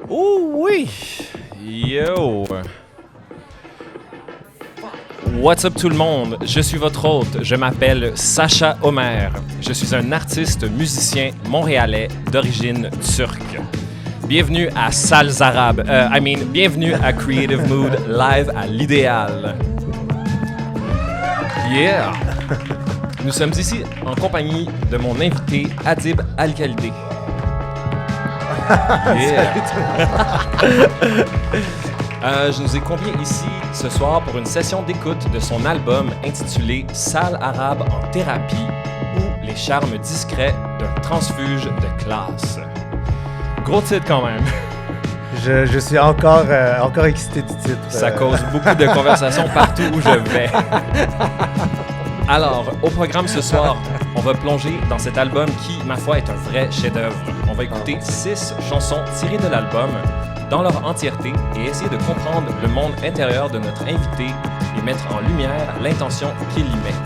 Oh oui! Yo! What's up tout le monde? Je suis votre hôte. Je m'appelle Sacha Omer. Je suis un artiste musicien montréalais d'origine turque. Bienvenue à Salles Arabes. Bienvenue à Creative Mood live à l'Idéal. Yeah! Nous sommes ici en compagnie de mon invité Adib Al-Khalidé. Yeah. Je nous ai conviés ici ce soir pour une session d'écoute de son album intitulé Salles Arabes en thérapie ou les charmes discrets d'un transfuge de classe. Gros titre quand même. Je suis encore excité du titre. Ça cause beaucoup de conversations partout où je vais. Alors, au programme ce soir, on va plonger dans cet album qui, ma foi, est un vrai chef-d'œuvre. On va écouter 6 chansons tirées de l'album dans leur entièreté et essayer de comprendre le monde intérieur de notre invité et mettre en lumière l'intention qu'il y met.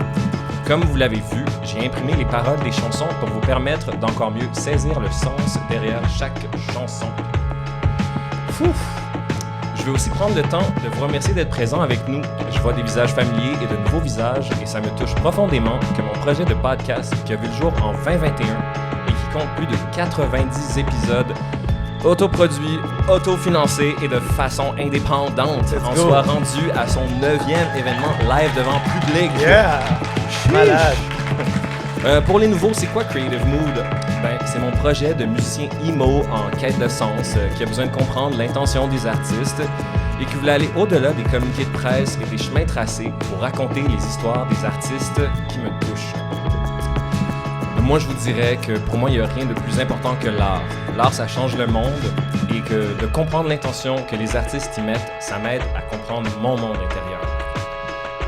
Comme vous l'avez vu, j'ai imprimé les paroles des chansons pour vous permettre d'encore mieux saisir le sens derrière chaque chanson. Fouf! Je vais aussi prendre le temps de vous remercier d'être présent avec nous. Je vois des visages familiers et de nouveaux visages et ça me touche profondément que mon projet de podcast qui a vu le jour en 2021 et qui compte plus de 90 épisodes autoproduits, autofinancés et de façon indépendante soit rendu à son 9e événement live devant public. Yeah! Malade! Pour les nouveaux, c'est quoi Creative Mood? C'est mon projet de musicien emo en quête de sens qui a besoin de comprendre l'intention des artistes et qui voulait aller au-delà des communiqués de presse et des chemins tracés pour raconter les histoires des artistes qui me touchent. Moi, je vous dirais que pour moi, il n'y a rien de plus important que l'art. L'art, ça change le monde et que de comprendre l'intention que les artistes y mettent, ça m'aide à comprendre mon monde intérieur.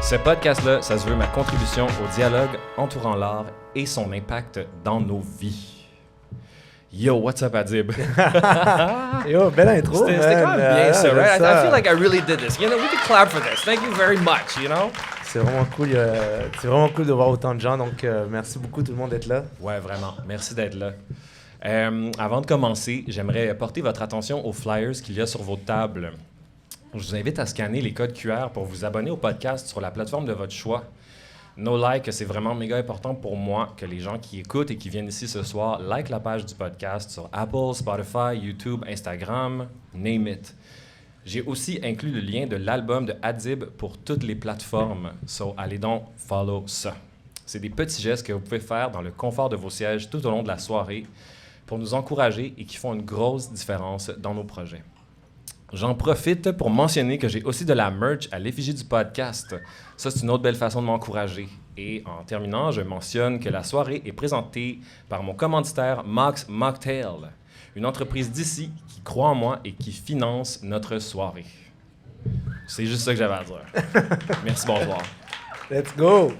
Ce podcast-là, ça se veut ma contribution au dialogue entourant l'art et son impact dans nos vies. Yo, what's up, Adib? Yo, belle intro, C'était quand même bien ça, right? I feel like I really did this. You know, we can clap for this. Thank you very much, you know? C'est vraiment cool. C'est vraiment cool de voir autant de gens, donc merci beaucoup tout le monde d'être là. Ouais, vraiment. Merci d'être là. Avant de commencer, j'aimerais porter votre attention aux flyers qu'il y a sur vos tables. Je vous invite à scanner les codes QR pour vous abonner au podcast sur la plateforme de votre choix. No like, c'est vraiment méga important pour moi que les gens qui écoutent et qui viennent ici ce soir like la page du podcast sur Apple, Spotify, YouTube, Instagram, name it. J'ai aussi inclus le lien de l'album de Adib pour toutes les plateformes, so allez donc follow ça. C'est des petits gestes que vous pouvez faire dans le confort de vos sièges tout au long de la soirée pour nous encourager et qui font une grosse différence dans nos projets. J'en profite pour mentionner que j'ai aussi de la merch à l'effigie du podcast. Ça, c'est une autre belle façon de m'encourager. Et en terminant, je mentionne que la soirée est présentée par mon commanditaire Mox Mocktail, une entreprise d'ici qui croit en moi et qui finance notre soirée. C'est juste ça que j'avais à dire. Merci, bonsoir. Let's go!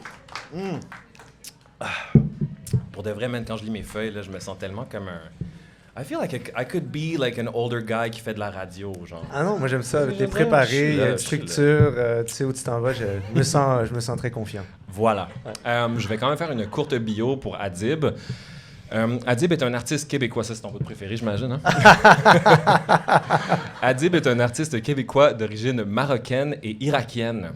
Pour de vrai, même quand je lis mes feuilles, là, je me sens tellement comme un... I feel like I could be like an older guy qui fait de la radio, genre. Ah non, moi j'aime ça. T'es préparé, il y a une structure, tu sais où tu t'en vas. Je me sens très confiant. Voilà. Ouais. Je vais quand même faire une courte bio pour Adib. Adib est un artiste québécois. Ça, c'est ton bout préféré, j'imagine. Hein? Adib est un artiste québécois d'origine marocaine et irakienne,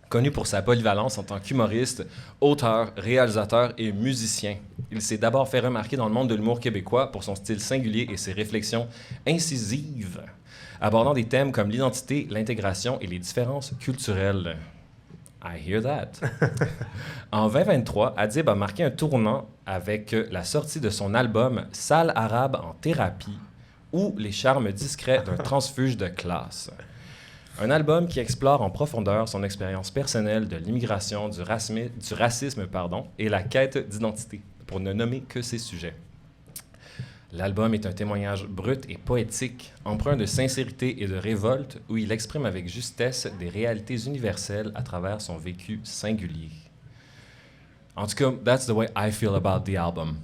connu pour sa polyvalence en tant qu'humoriste, auteur, réalisateur et musicien. Il s'est d'abord fait remarquer dans le monde de l'humour québécois pour son style singulier et ses réflexions incisives, abordant des thèmes comme l'identité, l'intégration et les différences culturelles. I hear that. En 2023, Adib a marqué un tournant avec la sortie de son album « Salles Arabes en thérapie » ou « Les charmes discrets d'un transfuge de classe ». Un album qui explore en profondeur son expérience personnelle de l'immigration, du racisme, et la quête d'identité, pour ne nommer que ces sujets. L'album est un témoignage brut et poétique, empreint de sincérité et de révolte, où il exprime avec justesse des réalités universelles à travers son vécu singulier. En tout cas, that's the way I feel about the album.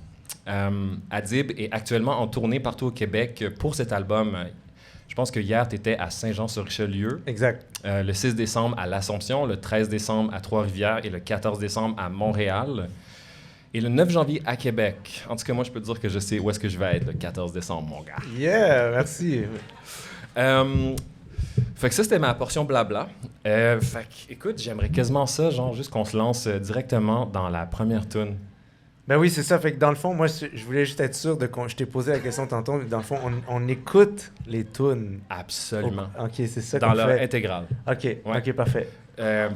Adib est actuellement en tournée partout au Québec pour cet album. Je pense que hier, tu étais à Saint-Jean-sur-Richelieu. Exact. Le 6 décembre à l'Assomption, le 13 décembre à Trois-Rivières et le 14 décembre à Montréal. Et le 9 janvier à Québec. En tout cas, moi, je peux te dire que je sais où est-ce que je vais être le 14 décembre, mon gars. Yeah, merci. Fait que ça, c'était ma portion blabla. Fait que, écoute, j'aimerais quasiment ça, genre, juste qu'on se lance directement dans la première tune. Ben oui, c'est ça. Fait que dans le fond, moi, je voulais juste être sûr je t'ai posé la question tantôt, mais dans le fond, on écoute les tunes. Absolument. OK, c'est ça dans qu'on leur fait. intégrale. OK, Ouais. OK, parfait.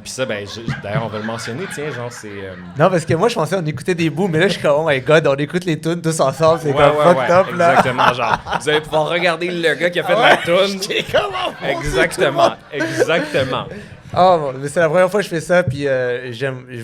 Puis ça, ben, d'ailleurs, on va le mentionner, tiens, genre, c'est... Non, parce que moi, je pensais qu'on écoutait des bouts, mais là, je suis comme, oh my God, on écoute les tunes tous ensemble, c'est comme fucked up, là. Exactement, genre, vous allez pouvoir regarder le gars qui a fait la tune. Exactement. Oh, mais c'est la première fois que je fais ça, puis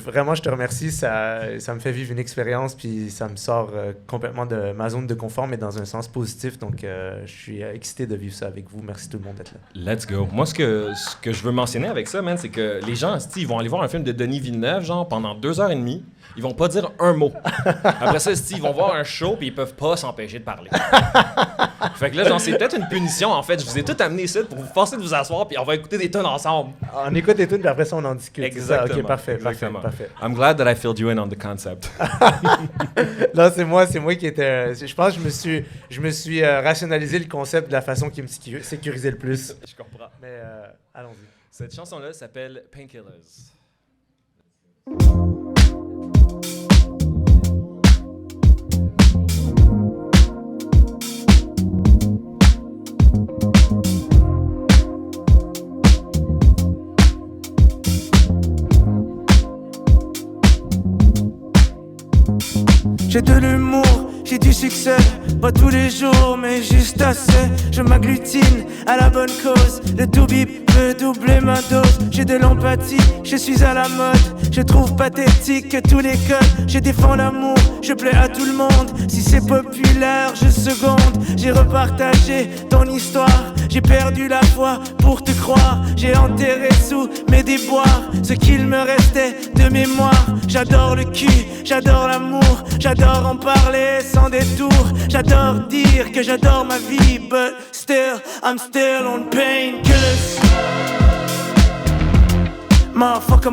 vraiment, je te remercie. Ça me fait vivre une expérience, puis ça me sort complètement de ma zone de confort, mais dans un sens positif. Donc, je suis excité de vivre ça avec vous. Merci tout le monde d'être là. Let's go. Moi, ce que je veux mentionner avec ça, man, c'est que les gens, ils vont aller voir un film de Denis Villeneuve, genre, pendant 2h30. Ils vont pas dire un mot. Après ça, ils vont voir un show, puis ils peuvent pas s'empêcher de parler. Fait que là, genre, c'est peut-être une punition, en fait. Je vous ai tout amené ici pour vous forcer de vous asseoir, puis on va écouter des tunes ensemble. On écoute des tunes, puis après ça, on en discute. Exactement. OK, parfait. I'm glad that I filled you in on the concept. Là, c'est moi qui était... Je pense que je me suis rationalisé le concept de la façon qui me sécurisait le plus. Je comprends. Mais allons-y. Cette chanson-là s'appelle Painkillers. J'ai de l'humour, j'ai du succès, pas tous les jours mais juste assez. Je m'agglutine à la bonne cause, le tout-bip peut doubler ma dose. J'ai de l'empathie, je suis à la mode, je trouve pathétique tous les codes. Je défends l'amour, je plais à tout le monde. Si c'est populaire, je seconde. J'ai repartagé ton histoire, j'ai perdu la foi pour te croire. J'ai enterré sous mes déboires ce qu'il me restait de mémoire. J'adore le cul, j'adore l'amour, j'adore en parler sans détour. J'adore dire que j'adore ma vie, but still, I'm still on painkillers. Motherfucker,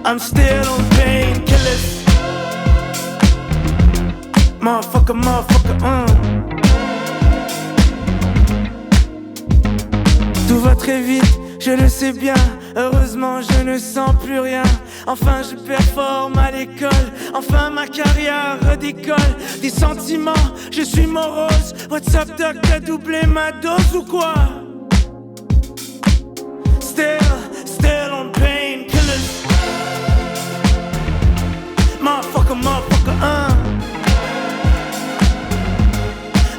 I'm still on painkillers. Motherfucker, Tout va très vite, je le sais bien. Heureusement, je ne sens plus rien. Enfin, je performe à l'école. Enfin, ma carrière redécolle. Des sentiments, je suis morose. What's up, doc, t'as doublé ma dose ou quoi? Still on painkillers. Motherfucker,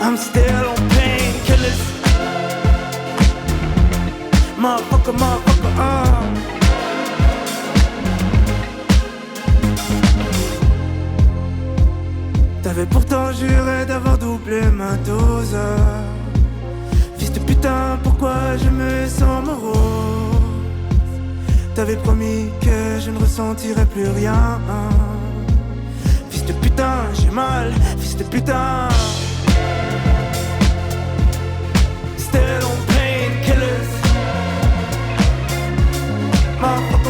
I'm still on painkillers. Motherfucker, T'avais pourtant juré d'avoir doublé ma dose. Fils de putain, pourquoi je me sens morose? T'avais promis que je ne ressentirais plus rien. Fils de putain, j'ai mal, fils de putain. Still on painkillers. Motherfucker,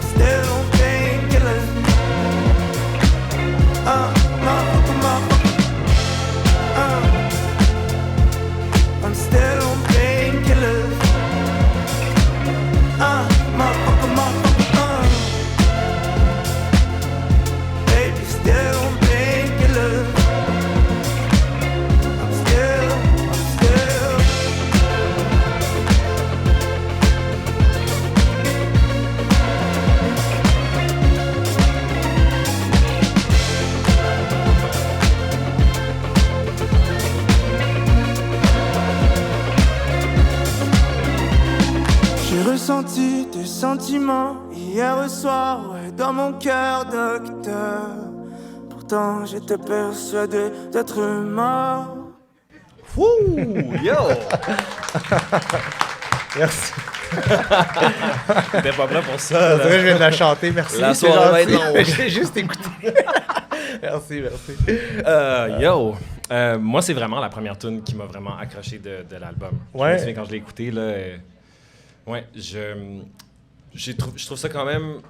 still on painkillers. I'm still on painkillers. Baby, still on painkillers. I'm still. J'ai ressenti des sentiments hier soir, ouais, dans mon cœur, docteur. Pourtant, j'étais persuadé d'être mort. Wouh! Yo! Merci. T'étais pas prêt pour ça, là. Je viens de la chanter, merci. La soirée va être longue. J'ai juste écouté. Merci. Yo! Moi, c'est vraiment la première tune qui m'a vraiment accroché de l'album. Ouais. Je me souviens quand je l'ai écouté, là... Ouais, je trouve ça quand même...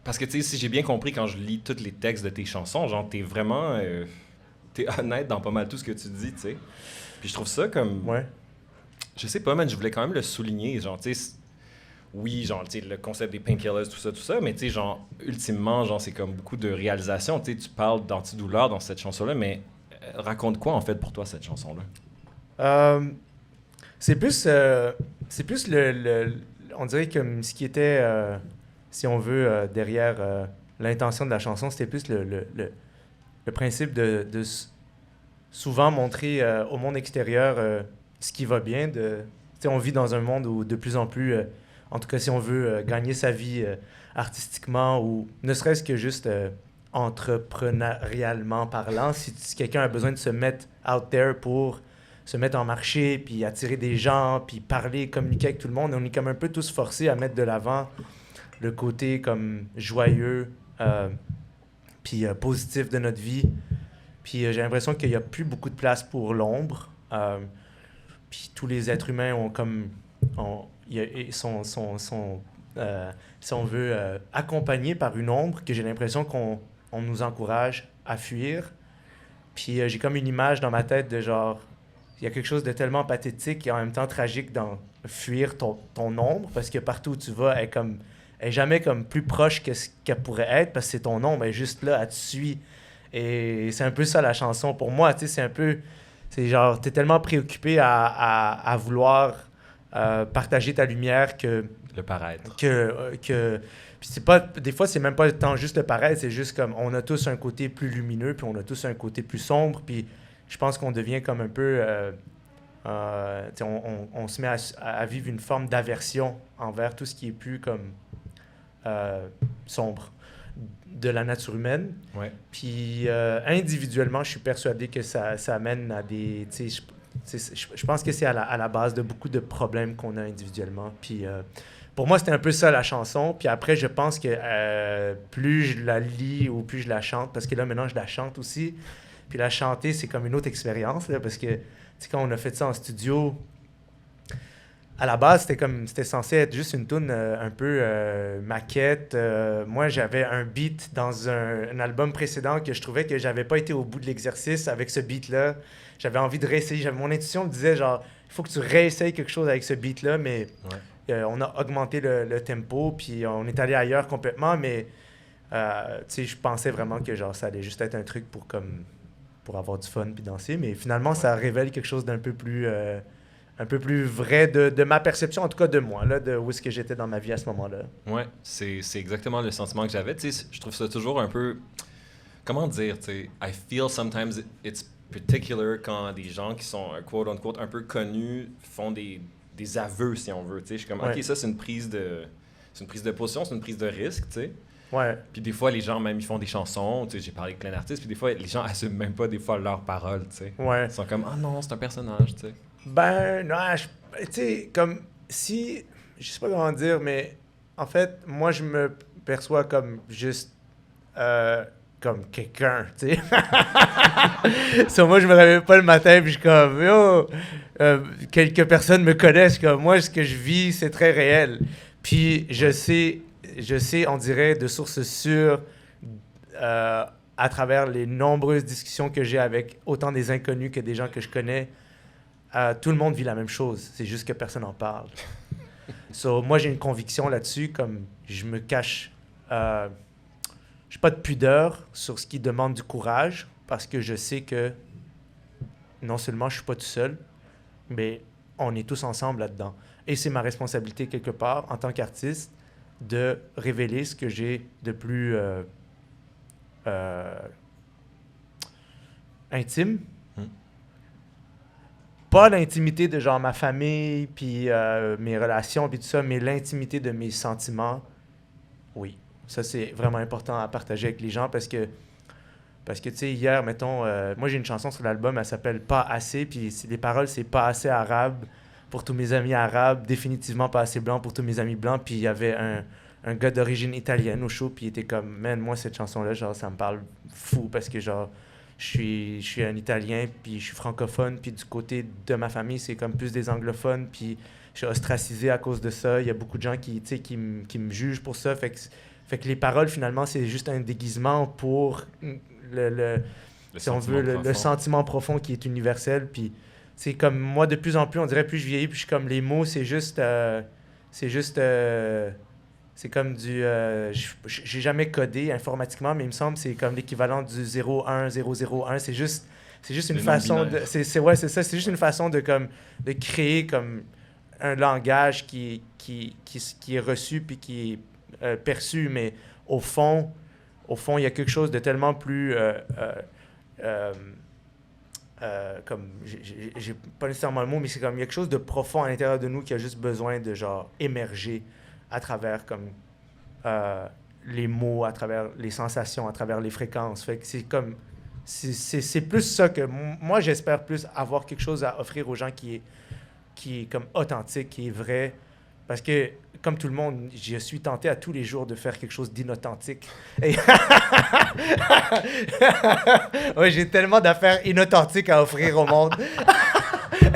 Parce que, tu sais, si j'ai bien compris quand je lis tous les textes de tes chansons, genre, t'es vraiment... t'es honnête dans pas mal tout ce que tu dis, tu sais. Puis je trouve ça comme... Ouais. Je sais pas, man, je voulais quand même le souligner, genre, tu sais... Oui, genre, tu sais, le concept des painkillers, tout ça, mais tu sais, genre, ultimement, genre, c'est comme beaucoup de réalisation. Tu sais, tu parles d'antidouleur dans cette chanson-là, mais raconte quoi, en fait, pour toi, cette chanson-là? C'est plus on dirait comme ce qui était, si on veut, derrière l'intention de la chanson, c'était plus le principe de souvent montrer au monde extérieur ce qui va bien. Tu sais, on vit dans un monde où de plus en plus, en tout cas si on veut gagner sa vie artistiquement ou ne serait-ce que juste entrepreneurialement parlant, si quelqu'un a besoin de se mettre out there pour se mettre en marché, puis attirer des gens, puis parler, communiquer avec tout le monde. On est comme un peu tous forcés à mettre de l'avant le côté comme joyeux, puis positif de notre vie. Puis j'ai l'impression qu'il n'y a plus beaucoup de place pour l'ombre. Puis tous les êtres humains ont comme... si on veut, accompagnés par une ombre que j'ai l'impression qu'on nous encourage à fuir. Puis j'ai comme une image dans ma tête de genre... Il y a quelque chose de tellement pathétique et en même temps tragique dans fuir ton ombre, parce que partout où tu vas, elle est jamais comme plus proche que ce qu'elle pourrait être, parce que c'est ton ombre, elle est juste là, elle te suit. Et c'est un peu ça la chanson pour moi, tu sais, c'est un peu... C'est genre, t'es tellement préoccupé à vouloir partager ta lumière que... Le paraître. Puis c'est pas... Des fois, c'est même pas tant juste le paraître, c'est juste comme, on a tous un côté plus lumineux, puis on a tous un côté plus sombre, puis... Je pense qu'on devient comme un peu... on se met à vivre une forme d'aversion envers tout ce qui est plus comme sombre de la nature humaine. Ouais. Puis individuellement, je suis persuadé que ça amène à des... Je pense que c'est à la base de beaucoup de problèmes qu'on a individuellement. Puis pour moi, c'était un peu ça la chanson. Puis après, je pense que plus je la lis ou plus je la chante, parce que là, maintenant, je la chante aussi. Puis la chanter, c'est comme une autre expérience, là, parce que quand on a fait ça en studio, à la base, c'était censé être juste une toune un peu maquette. Moi, j'avais un beat dans un album précédent que je trouvais que j'avais pas été au bout de l'exercice avec ce beat-là. J'avais envie de réessayer. Mon intuition me disait, genre, il faut que tu réessayes quelque chose avec ce beat-là, mais on a augmenté le tempo, puis on est allé ailleurs complètement, mais je pensais vraiment que genre, ça allait juste être un truc pour avoir du fun puis danser, mais finalement, ça révèle quelque chose d'un peu plus vrai de ma perception, en tout cas de moi, là, de où est-ce que j'étais dans ma vie à ce moment-là. Ouais, c'est exactement le sentiment que j'avais. Tu sais, je trouve ça toujours un peu... Comment dire, tu sais, I feel sometimes it's particular quand des gens qui sont, quote-unquote, un peu connus font des aveux, si on veut, tu sais. Je suis comme, OK, ça, c'est une prise de position, c'est une prise de risque, tu sais. Ouais. Puis des fois, les gens, même, ils font des chansons. Tu sais, j'ai parlé avec plein d'artistes. Puis des fois, les gens assument même pas des fois leurs paroles, tu sais. Ouais. Ils sont comme, ah non, c'est un personnage, tu sais. Ben, non, tu sais, comme si... Je sais pas comment dire, mais en fait, moi, je me perçois comme juste... comme quelqu'un, tu sais. Sur moi, je me réveille pas le matin, puis je suis comme, yo, quelques personnes me connaissent, comme moi, ce que je vis, c'est très réel. Puis je sais, on dirait, de sources sûres, à travers les nombreuses discussions que j'ai avec autant des inconnus que des gens que je connais, tout le monde vit la même chose. C'est juste que personne n'en parle. Moi, j'ai une conviction là-dessus, comme je me cache... j'ai pas de pudeur sur ce qui demande du courage, parce que je sais que non seulement je suis pas tout seul, mais on est tous ensemble là-dedans. Et c'est ma responsabilité quelque part, en tant qu'artiste, de révéler ce que j'ai de plus intime. Pas l'intimité de genre ma famille, puis mes relations, puis tout ça, mais l'intimité de mes sentiments, oui. Ça, c'est vraiment important à partager avec les gens parce que tu sais, hier, mettons, moi, j'ai une chanson sur l'album, elle s'appelle « Pas assez », puis les paroles, c'est « Pas assez arabe pour tous mes amis arabes, définitivement pas assez blanc pour tous mes amis blancs », puis il y avait un gars d'origine italienne au show, puis il était comme « Man, moi, cette chanson-là, genre, ça me parle fou parce que, genre, je suis un Italien, puis je suis francophone, puis du côté de ma famille, c'est comme plus des anglophones, puis je suis ostracisé à cause de ça. Il y a beaucoup de gens qui me jugent pour ça. Fait que les paroles, finalement, c'est juste un déguisement pour si on veut, le sentiment profond qui est universel. Puis c'est comme moi, de plus en plus, on dirait plus je vieillis, puis je suis comme les mots, c'est comme du... j'ai jamais codé informatiquement, mais il me semble que c'est comme l'équivalent du 01001. C'est juste une façon de... C'est ça. C'est juste une façon de créer comme un langage qui est reçu puis qui est perçu, mais au fond, il y a quelque chose de tellement plus... comme j'ai pas nécessairement le mot, mais c'est comme il y a quelque chose de profond à l'intérieur de nous qui a juste besoin de genre émerger à travers comme les mots, à travers les sensations, à travers les fréquences. Fait que c'est comme c'est plus ça que moi j'espère plus avoir quelque chose à offrir aux gens qui est comme authentique, qui est vrai. Parce que, comme tout le monde, je suis tenté à tous les jours de faire quelque chose d'inauthentique. Et ouais, j'ai tellement d'affaires inauthentiques à offrir au monde.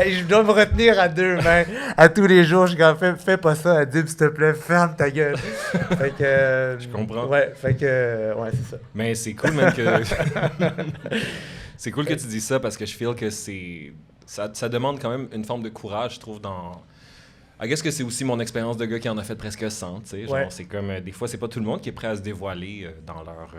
Et je dois me retenir à deux mains. À tous les jours, je suis comme, fais pas ça, Adib, s'il te plaît, ferme ta gueule. Fait que, je comprends. Ouais, c'est ça. Mais c'est cool, même que... c'est cool que tu dis ça, parce que je feel que ça demande quand même une forme de courage, je trouve, dans... I guess que c'est aussi mon expérience de gars qui en a fait presque 100, tu sais. Genre, c'est comme... des fois, c'est pas tout le monde qui est prêt à se dévoiler dans leur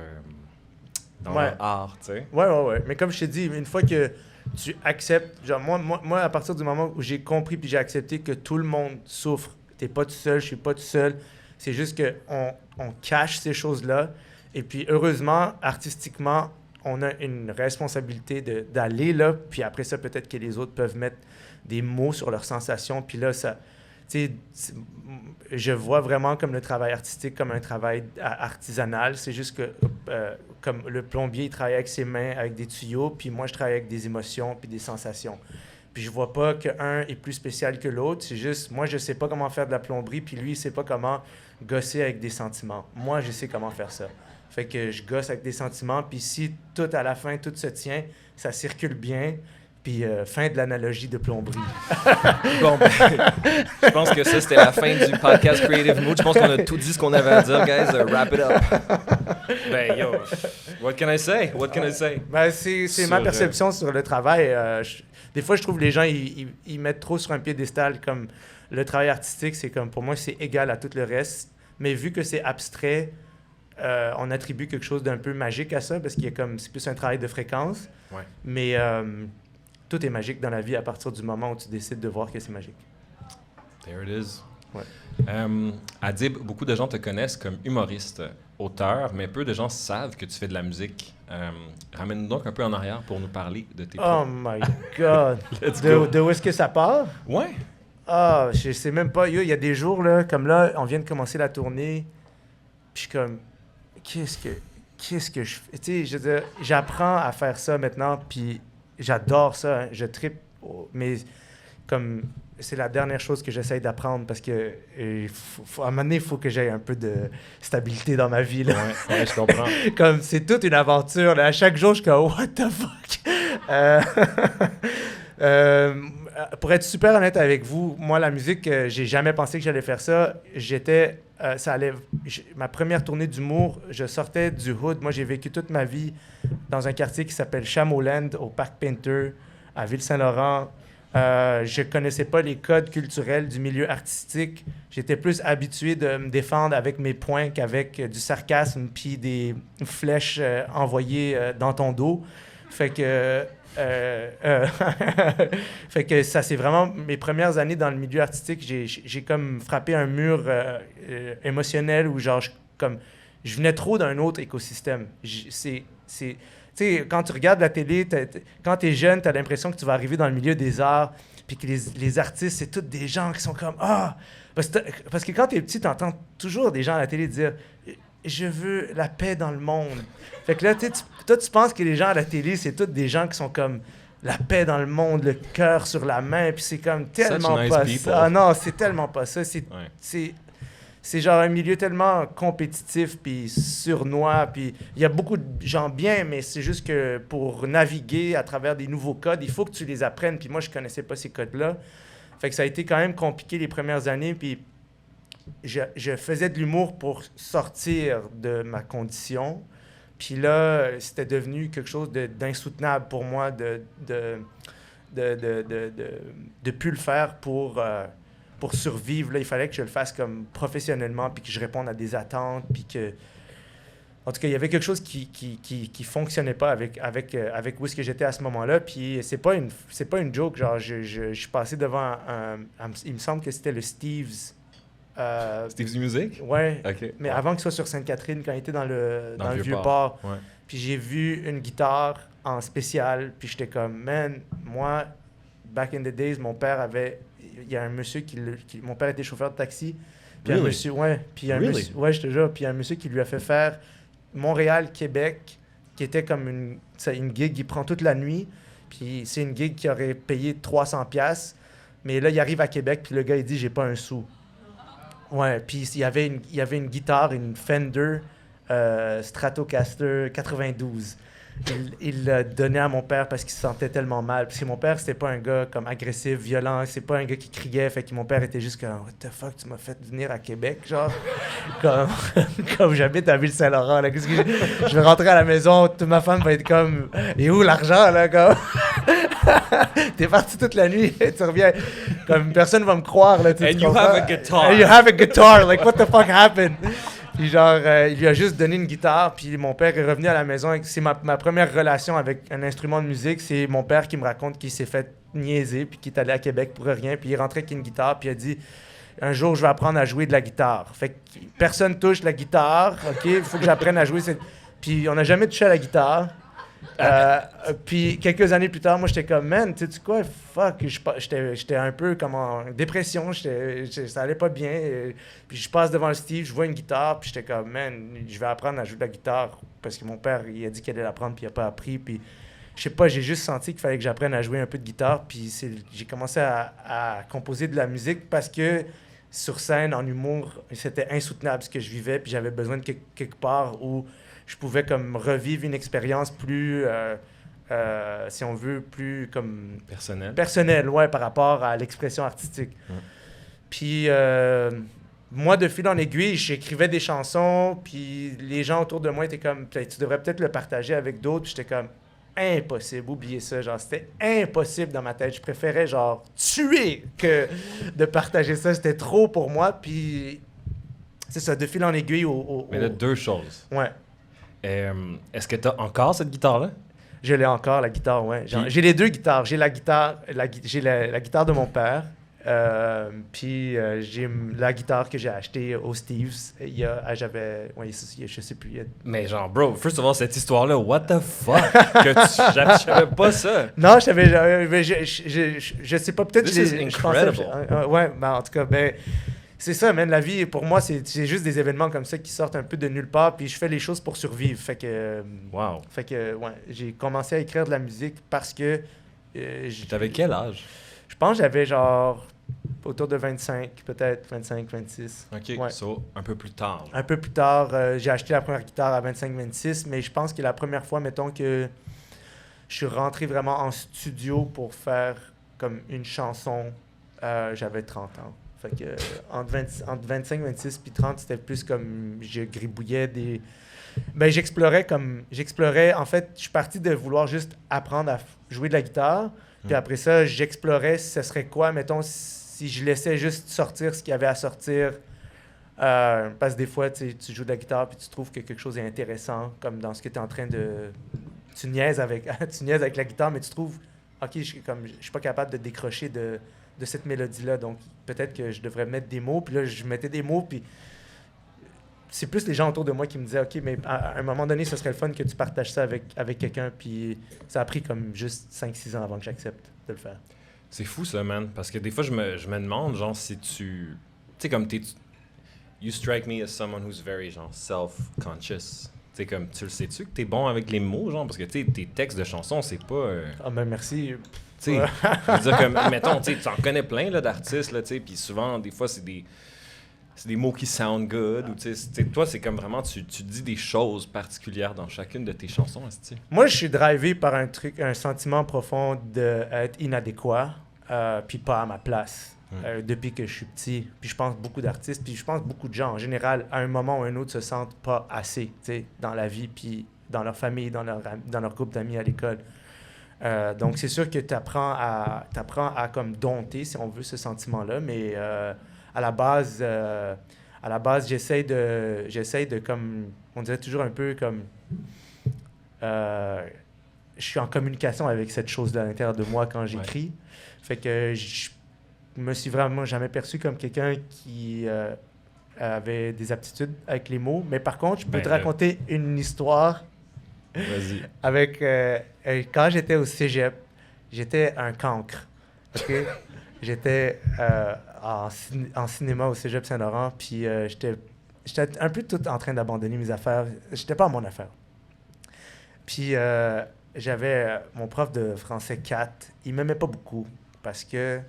art, tu sais. Ouais. Mais comme je t'ai dit, une fois que tu acceptes... Genre, moi, à partir du moment où j'ai compris puis j'ai accepté que tout le monde souffre, t'es pas tout seul, je suis pas tout seul, c'est juste qu'on cache ces choses-là. Et puis, heureusement, artistiquement, on a une responsabilité d'aller là. Puis après ça, peut-être que les autres peuvent mettre des mots sur leurs sensations. Puis là, ça... je vois vraiment comme le travail artistique comme un travail artisanal. C'est juste que comme le plombier, il travaille avec ses mains, avec des tuyaux, puis moi, je travaille avec des émotions puis des sensations. Puis je vois pas qu'un est plus spécial que l'autre. C'est juste, moi, je sais pas comment faire de la plomberie, puis lui, il sait pas comment gosser avec des sentiments. Moi, je sais comment faire ça. Fait que je gosse avec des sentiments, puis si tout à la fin, tout se tient, ça circule bien. Puis fin de l'analogie de plomberie. Bon, ben, je pense que ça, c'était la fin du podcast Creative Mood. Je pense qu'on a tout dit ce qu'on avait à dire, guys. Wrap it up. Ben, yo, what can I say? Ben, c'est ma perception sur le travail. Des fois, je trouve que les gens, ils mettent trop sur un piédestal comme le travail artistique. C'est comme, pour moi, c'est égal à tout le reste. Mais vu que c'est abstrait, on attribue quelque chose d'un peu magique à ça parce qu'il y a comme, c'est plus un travail de fréquence. Ouais. Mais... tout est magique dans la vie à partir du moment où tu décides de voir que c'est magique. There it is. Ouais. Adib, beaucoup de gens te connaissent comme humoriste, auteur, mais peu de gens savent que tu fais de la musique. Ramène-nous donc un peu en arrière pour nous parler de tes Oh my God! de où est-ce que ça part? Ouais. Ah, je sais même pas. Il y a des jours, là, comme là, on vient de commencer la tournée, puis je suis comme, qu'est-ce que je fais? Tu sais, je veux dire, j'apprends à faire ça maintenant, puis j'adore ça, hein. Je trippe, mais comme c'est la dernière chose que j'essaye d'apprendre parce que à un moment donné, il faut que j'aie un peu de stabilité dans ma vie. Là. Ouais, je comprends. Comme c'est toute une aventure. Là. À chaque jour, je suis comme « What the fuck? » Pour être super honnête avec vous, moi, la musique, j'ai jamais pensé que j'allais faire ça. Ma première tournée d'humour, je sortais du hood. Moi, j'ai vécu toute ma vie dans un quartier qui s'appelle Chameauland, au Parc Painter, à Ville-Saint-Laurent. Je connaissais pas les codes culturels du milieu artistique. J'étais plus habitué de me défendre avec mes poings qu'avec du sarcasme puis des flèches envoyées dans ton dos. Fait que... fait que ça, c'est vraiment mes premières années dans le milieu artistique. J'ai comme frappé un mur émotionnel où genre je venais trop d'un autre écosystème. Tu sais, quand tu regardes la télé, quand tu es jeune, tu as l'impression que tu vas arriver dans le milieu des arts, puis que les artistes, c'est tous des gens qui sont comme « Ah! » Parce que quand tu es petit, tu entends toujours des gens à la télé dire « Je veux la paix dans le monde. » Fait que là, toi, tu penses que les gens à la télé, c'est tous des gens qui sont comme la paix dans le monde, le cœur sur la main, puis c'est comme tellement pas ça. Ah non, c'est tellement pas ça. C'est genre un milieu tellement compétitif, puis sournois, puis il y a beaucoup de gens bien, mais c'est juste que pour naviguer à travers des nouveaux codes, il faut que tu les apprennes, puis moi, je connaissais pas ces codes-là. Fait que ça a été quand même compliqué les premières années, puis je faisais de l'humour pour sortir de ma condition. Puis là, c'était devenu quelque chose d'insoutenable pour moi de plus le faire pour survivre. Là, il fallait que je le fasse comme professionnellement, puis que je réponde à des attentes, puis que... En tout cas, il y avait quelque chose qui fonctionnait pas avec où est-ce que j'étais à ce moment-là. Puis c'est pas une joke. Genre, je suis passé devant il me semble que c'était le Steve's. Steve's Music? Ouais. OK. Mais avant qu'il soit sur Sainte-Catherine, quand il était dans le Vieux-Port. Ouais. Puis j'ai vu une guitare en spécial. Puis j'étais comme, man, moi, back in the days, mon père avait... Il y a un monsieur mon père était chauffeur de taxi. Puis Really? un monsieur... Ouais. Puis un monsieur... Ouais, je te jure. Puis un monsieur qui lui a fait faire Montréal-Québec, qui était comme une gig, il prend toute la nuit, puis c'est une gig qui aurait payé 300$, mais là, il arrive à Québec, puis le gars, il dit « j'ai pas un sou ». Ouais, puis il y avait une guitare, une Fender Stratocaster 92. Il l'a donné à mon père parce qu'il se sentait tellement mal. Parce que mon père, c'était pas un gars comme agressif, violent. C'est pas un gars qui criait. Fait que mon père était juste comme « What the fuck, tu m'as fait venir à Québec, genre? » Comme j'habite à Ville-Saint-Laurent, là. Qu'est-ce que je vais rentrer à la maison, toute ma femme va être comme « Et où l'argent, là? » Comme t'es parti toute la nuit, tu reviens. Comme personne va me croire, là. And you have a guitar. And you have a guitar. Like, what the fuck happened? Puis genre, il lui a juste donné une guitare, puis mon père est revenu à la maison. C'est ma première relation avec un instrument de musique. C'est mon père qui me raconte qu'il s'est fait niaiser, puis qu'il est allé à Québec pour rien. Puis il est rentré avec une guitare, puis il a dit « Un jour, je vais apprendre à jouer de la guitare. » Fait que personne touche la guitare, OK? Il faut que j'apprenne à jouer. Puis on n'a jamais touché à la guitare. Puis quelques années plus tard, moi, j'étais comme « Man, tu sais quoi? Fuck! » J'étais un peu comme en dépression. Ça allait pas bien. Puis je passe devant le Steve, je vois une guitare, puis j'étais comme « Man, je vais apprendre à jouer de la guitare. » Parce que mon père, il a dit qu'il allait l'apprendre, puis il n'a pas appris. Puis je sais pas, j'ai juste senti qu'il fallait que j'apprenne à jouer un peu de guitare. Puis j'ai commencé à composer de la musique parce que sur scène, en humour, c'était insoutenable ce que je vivais. Puis j'avais besoin de quelque part où je pouvais comme revivre une expérience plus, si on veut, plus comme... Personnelle, ouais, par rapport à l'expression artistique. Puis moi, de fil en aiguille, j'écrivais des chansons, puis les gens autour de moi étaient comme, tu devrais peut-être le partager avec d'autres. Puis j'étais comme, impossible, oubliez ça. Genre, c'était impossible dans ma tête. Je préférais, genre, tuer que de partager ça. C'était trop pour moi. Puis c'est ça, de fil en aiguille Mais là, deux choses. Ouais. Est-ce que tu as encore cette guitare-là? Je l'ai encore, la guitare, ouais. J'ai les deux guitares. J'ai la guitare de mon père, puis j'ai la guitare que j'ai achetée au Steve's. Je sais plus. Mais genre, bro, first of all, cette histoire-là, what the fuck? Je savais pas ça. Non, je sais pas, peut-être... This is incredible. Ouais, ben en tout cas, ben... C'est ça, man. La vie, pour moi, c'est juste des événements comme ça qui sortent un peu de nulle part, puis je fais les choses pour survivre. Fait que... Wow. Fait que, ouais, j'ai commencé à écrire de la musique parce que... T'avais quel âge? Je pense que j'avais genre autour de 25, peut-être 25, 26. OK, ouais. So, un peu plus tard. Un peu plus tard, j'ai acheté la première guitare à 25, 26, mais je pense que la première fois, mettons que je suis rentré vraiment en studio pour faire comme une chanson, j'avais 30 ans. Fait que entre 25, 26 puis 30, c'était plus comme je gribouillais des... Ben, j'explorais. En fait, je suis parti de vouloir juste apprendre à jouer de la guitare. Puis après ça, j'explorais ce serait quoi, mettons, si je laissais juste sortir ce qu'il y avait à sortir. Parce que des fois, tu joues de la guitare puis tu trouves que quelque chose est intéressant, comme dans ce que tu es en train de... Tu niaises avec la guitare, mais tu trouves, OK, je suis pas capable de décrocher de cette mélodie-là, donc peut-être que je devrais mettre des mots, puis là, je mettais des mots, puis c'est plus les gens autour de moi qui me disaient « OK, mais à un moment donné, ce serait le fun que tu partages ça avec quelqu'un », puis ça a pris comme juste 5-6 ans avant que j'accepte de le faire. C'est fou, ça, man, parce que des fois, je me demande, genre, si tu... Tu sais, comme You strike me as someone who's very, genre, self-conscious. Tu sais, comme, tu le sais-tu que t'es bon avec les mots, genre, parce que, tu sais, tes textes de chansons, c'est pas... Ah, ben merci. Tu sais, je veux dire, comme, mettons, tu en connais plein là, d'artistes, là, tu sais, puis souvent, des fois, c'est des mots qui sound good, ou tu sais, toi, c'est comme vraiment, tu dis des choses particulières dans chacune de tes chansons, est-ce que... Moi, je suis drivé par un sentiment profond d'être inadéquat. puis pas à ma place. Depuis que je suis petit. Puis je pense beaucoup d'artistes, puis je pense beaucoup de gens en général, à un moment ou un autre, se sentent pas assez, tu sais, dans la vie, puis dans leur famille, dans leur groupe d'amis à l'école. Donc c'est sûr que t'apprends à comme dompter, si on veut, ce sentiment-là, mais à la base, j'essaie de comme, on dirait toujours un peu comme, je suis en communication avec cette chose-là à l'intérieur de moi quand j'écris. Fait que je me suis vraiment jamais perçu comme quelqu'un qui avait des aptitudes avec les mots. Mais par contre, je peux te raconter une histoire. Vas-y. Avec, quand j'étais au cégep, j'étais un cancre. OK? J'étais en cinéma au cégep Saint-Laurent, puis j'étais un peu tout en train d'abandonner mes affaires. J'étais pas à mon affaire. Puis j'avais mon prof de français 4. Il m'aimait pas beaucoup parce que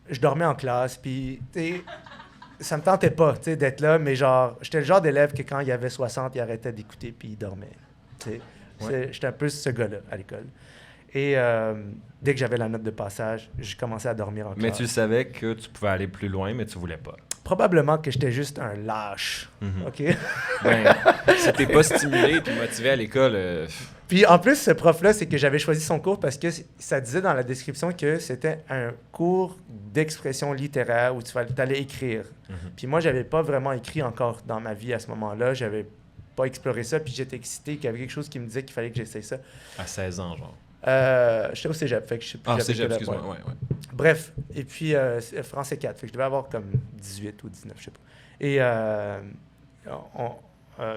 je dormais en classe, puis ça me tentait pas d'être là, mais genre, j'étais le genre d'élève que quand il y avait 60, il arrêtait d'écouter, puis il dormait. J'étais un peu ce gars-là à l'école. Et dès que j'avais la note de passage, j'ai commencé à dormir en classe. Mais tu savais que tu pouvais aller plus loin, mais tu voulais pas. Probablement que j'étais juste un lâche. OK? Ben, si t'es pas stimulé puis motivé à l'école... Puis en plus, ce prof-là, c'est que j'avais choisi son cours parce que ça disait dans la description que c'était un cours d'expression littéraire où tu allais écrire. Puis moi, j'avais pas vraiment écrit encore dans ma vie à ce moment-là. J'avais pas exploré ça, puis j'étais excité qu'il y avait quelque chose qui me disait qu'il fallait que j'essaye ça. À 16 ans, genre. J'étais au cégep, fait que je sais plus. Cégep, excuse-moi, ouais. Bref, et puis français 4, fait que je devais avoir comme 18 ou 19, je sais pas. Et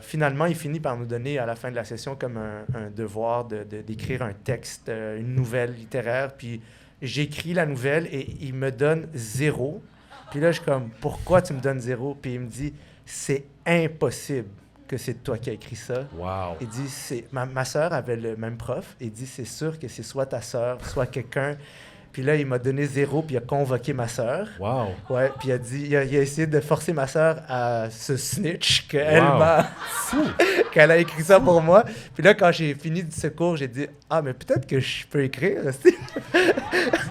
finalement, il finit par nous donner à la fin de la session comme un devoir d'écrire un texte, une nouvelle littéraire, puis j'écris la nouvelle et il me donne 0. Puis là, je suis comme, pourquoi tu me donnes 0? Puis il me dit, c'est impossible que c'est toi qui as écrit ça. Wow. Il dit, ma sœur avait le même prof. Il dit, c'est sûr que c'est soit ta sœur, soit quelqu'un. Puis là, il m'a donné 0, puis il a convoqué ma sœur. Wow. Ouais, puis il a essayé de forcer ma sœur à se snitch, qu'elle a écrit ça pour moi. Puis là, quand j'ai fini ce cours, j'ai dit, mais peut-être que je peux écrire.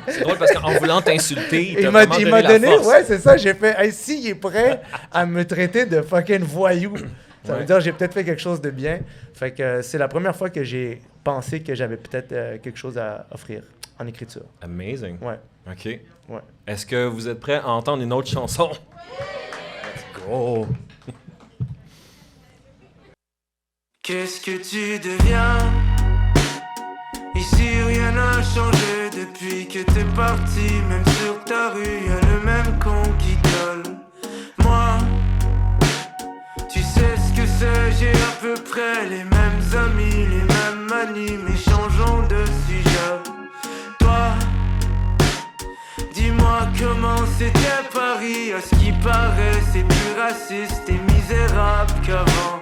C'est drôle parce qu'en voulant t'insulter, il m'a donné donné, la force. ouais, c'est ça. J'ai fait, si il est prêt à me traiter de fucking voyou, ça veut dire que j'ai peut-être fait quelque chose de bien. Fait que c'est la première fois que j'ai pensé que j'avais peut-être quelque chose à offrir en écriture. Amazing. Ouais. OK. Ouais. Est-ce que vous êtes prêts à entendre une autre chanson? Let's go! Qu'est-ce que tu deviens? Ici rien n'a changé depuis que t'es parti. Même sur ta rue y'a le même con qui gueule. Moi, tu sais ce que c'est, j'ai à peu près les mêmes amis, les mêmes manies, mais changeons de sujet. Toi, dis-moi comment c'était Paris. À ce qui paraît, c'est plus raciste et misérable qu'avant.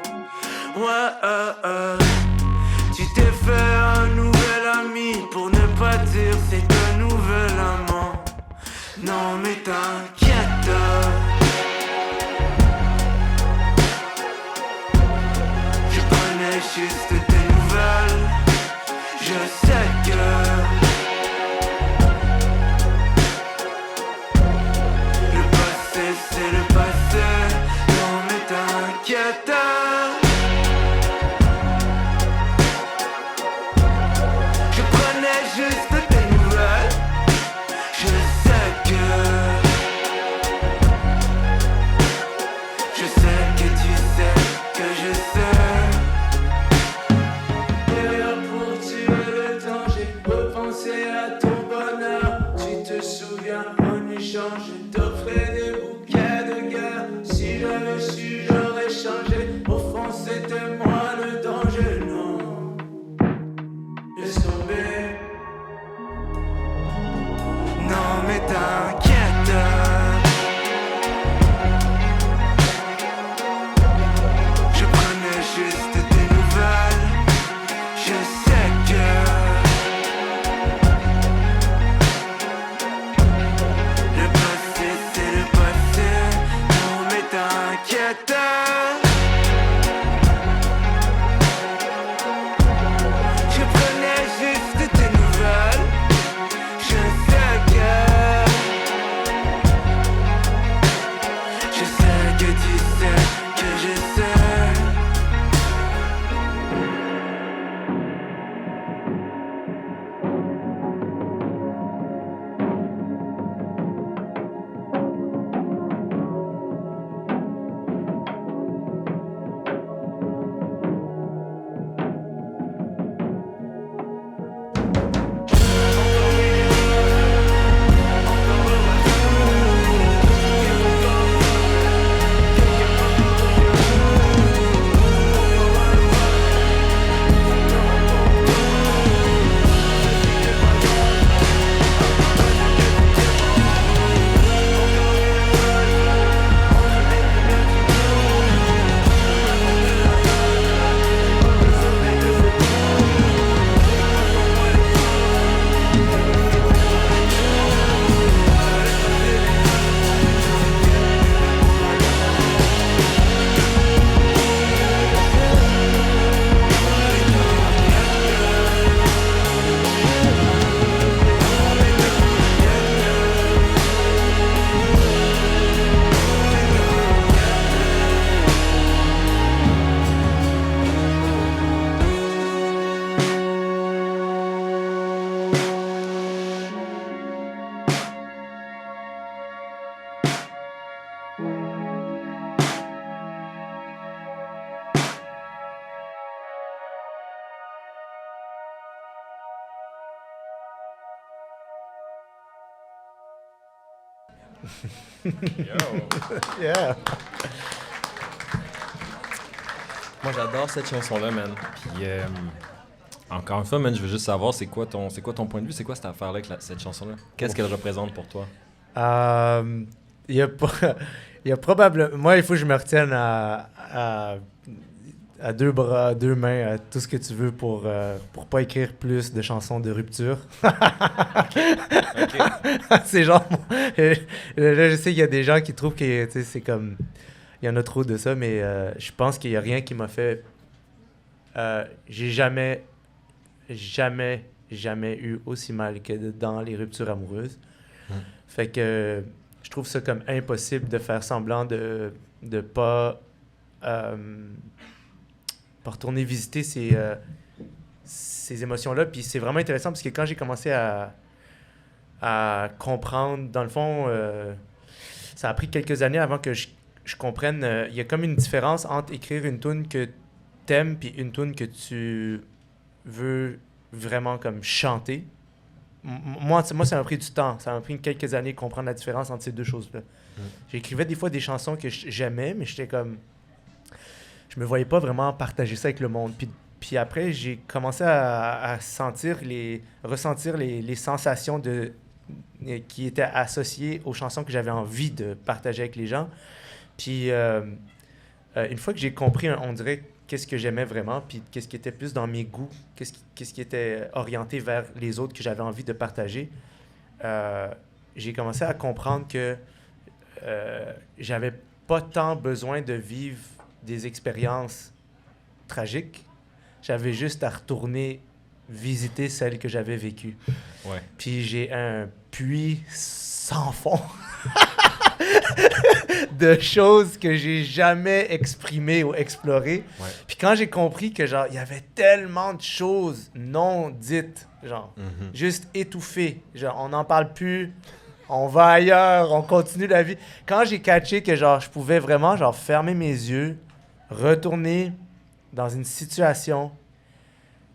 Ouais, tu t'es fait un nouvel ami, pour ne pas dire c'est un nouvel amant. Non mais t'inquiète, je prenais juste tes nouvelles. Je sais que le passé c'est le passé. Non mais t'inquiète, je prenais juste tes nouvelles. Je sais que tu sais que je sais. Derrière pour tuer le temps, j'ai repensé à ton bonheur. Tu te souviens, en échange, je t'offrais des bouquets de guerre. Si j'avais su, j'aurais changé. Au fond, c'était moi le danger, non. Laisse tomber. Non mais t'inquiète, je prenais juste tes nouvelles. Je sais que le passé c'est le passé. Non mais t'inquiète, je prenais juste tes nouvelles. Je sais que tu sais que je sais. Yeah. Moi, j'adore cette chanson-là, man. Puis, encore une fois, man, je veux juste savoir, c'est quoi ton point de vue? C'est quoi cette affaire-là avec cette chanson-là? Qu'est-ce qu'elle représente pour toi? Il y a probablement... Moi, il faut que je me retienne à deux bras, deux mains, à tout ce que tu veux pour pas écrire plus de chansons de rupture. OK. C'est genre... Là, je sais qu'il y a des gens qui trouvent que c'est comme... Il y en a trop de ça, mais je pense qu'il n'y a rien qui m'a fait... J'ai jamais eu aussi mal que dans les ruptures amoureuses. Fait que je trouve ça comme impossible de faire semblant de pas retourner visiter ces émotions-là. Puis c'est vraiment intéressant parce que quand j'ai commencé à comprendre, dans le fond, ça a pris quelques années avant que je comprenne. Il y a comme une différence entre écrire une toune que t'aimes puis une toune que tu veux vraiment comme chanter. Moi, ça m'a pris du temps. Ça m'a pris quelques années de comprendre la différence entre ces deux choses-là. J'écrivais des fois des chansons que j'aimais, mais j'étais comme... Je me voyais pas vraiment partager ça avec le monde. Puis après, j'ai commencé à ressentir les sensations qui étaient associées aux chansons que j'avais envie de partager avec les gens. Puis une fois que j'ai compris, on dirait, qu'est-ce que j'aimais vraiment, puis qu'est-ce qui était plus dans mes goûts, qu'est-ce qui était orienté vers les autres que j'avais envie de partager, j'ai commencé à comprendre que j'avais pas tant besoin de vivre des expériences tragiques. J'avais juste à retourner visiter celles que j'avais vécues. Ouais. Puis j'ai un puits sans fond de choses que j'ai jamais exprimées ou explorées. Ouais. Puis quand j'ai compris que genre il y avait tellement de choses non dites, genre juste étouffées, genre on n'en parle plus, on va ailleurs, on continue la vie. Quand j'ai catché que genre je pouvais vraiment genre fermer mes yeux, retourner dans une situation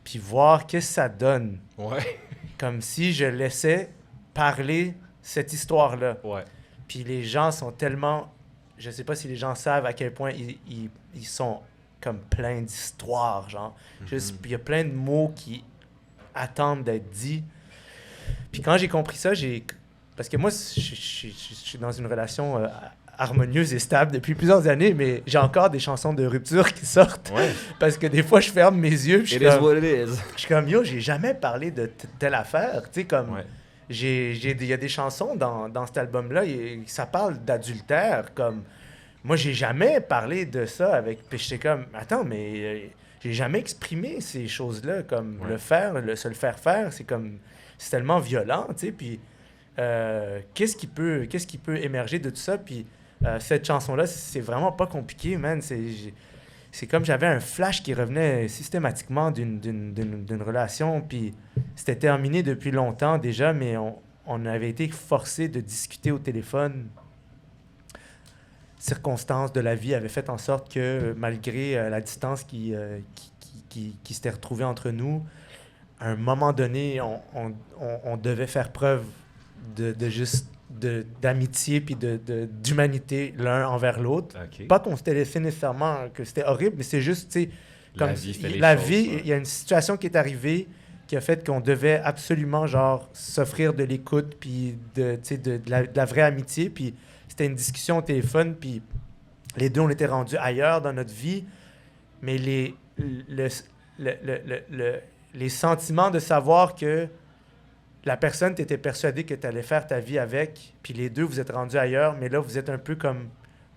puis voir qu'est-ce que ça donne. Ouais. Comme si je laissais parler cette histoire-là. Ouais. Puis les gens sont tellement... Je sais pas si les gens savent à quel point ils sont comme pleins d'histoires, genre. Juste, il y a plein de mots qui attendent d'être dits. Puis quand j'ai compris ça, parce que moi, je suis dans une relation harmonieuse et stable depuis plusieurs années, mais j'ai encore des chansons de rupture qui sortent. Ouais. Parce que des fois, je ferme mes yeux. Puis It is what it is. je suis comme, yo, j'ai jamais parlé de telle affaire. Tu sais, comme... Ouais. Il y a des chansons dans cet album-là, ça parle d'adultère, comme... Moi, j'ai jamais parlé de ça avec... Puis j'étais comme, attends, mais j'ai jamais exprimé ces choses-là, comme se le faire faire, c'est comme... C'est tellement violent, tu sais, puis qu'est-ce qui peut émerger de tout ça, puis Cette chanson-là, c'est vraiment pas compliqué, man. C'est comme j'avais un flash qui revenait systématiquement d'une relation, puis c'était terminé depuis longtemps déjà, mais on avait été forcés de discuter au téléphone. Circonstances de la vie avaient fait en sorte que, malgré la distance qui s'était retrouvée entre nous, à un moment donné, on devait faire preuve d'amitié puis d'humanité l'un envers l'autre. OK. Pas qu'on s'était laissé nécessairement, que c'était horrible, mais c'est juste, tu sais, comme la vie, il y a une situation qui est arrivée qui a fait qu'on devait absolument, genre, s'offrir de l'écoute puis de la vraie amitié. Puis c'était une discussion au téléphone, puis les deux, on était rendus ailleurs dans notre vie, mais les sentiments de savoir que la personne, tu étais persuadé que tu allais faire ta vie avec, puis les deux, vous êtes rendus ailleurs, mais là, vous êtes un peu comme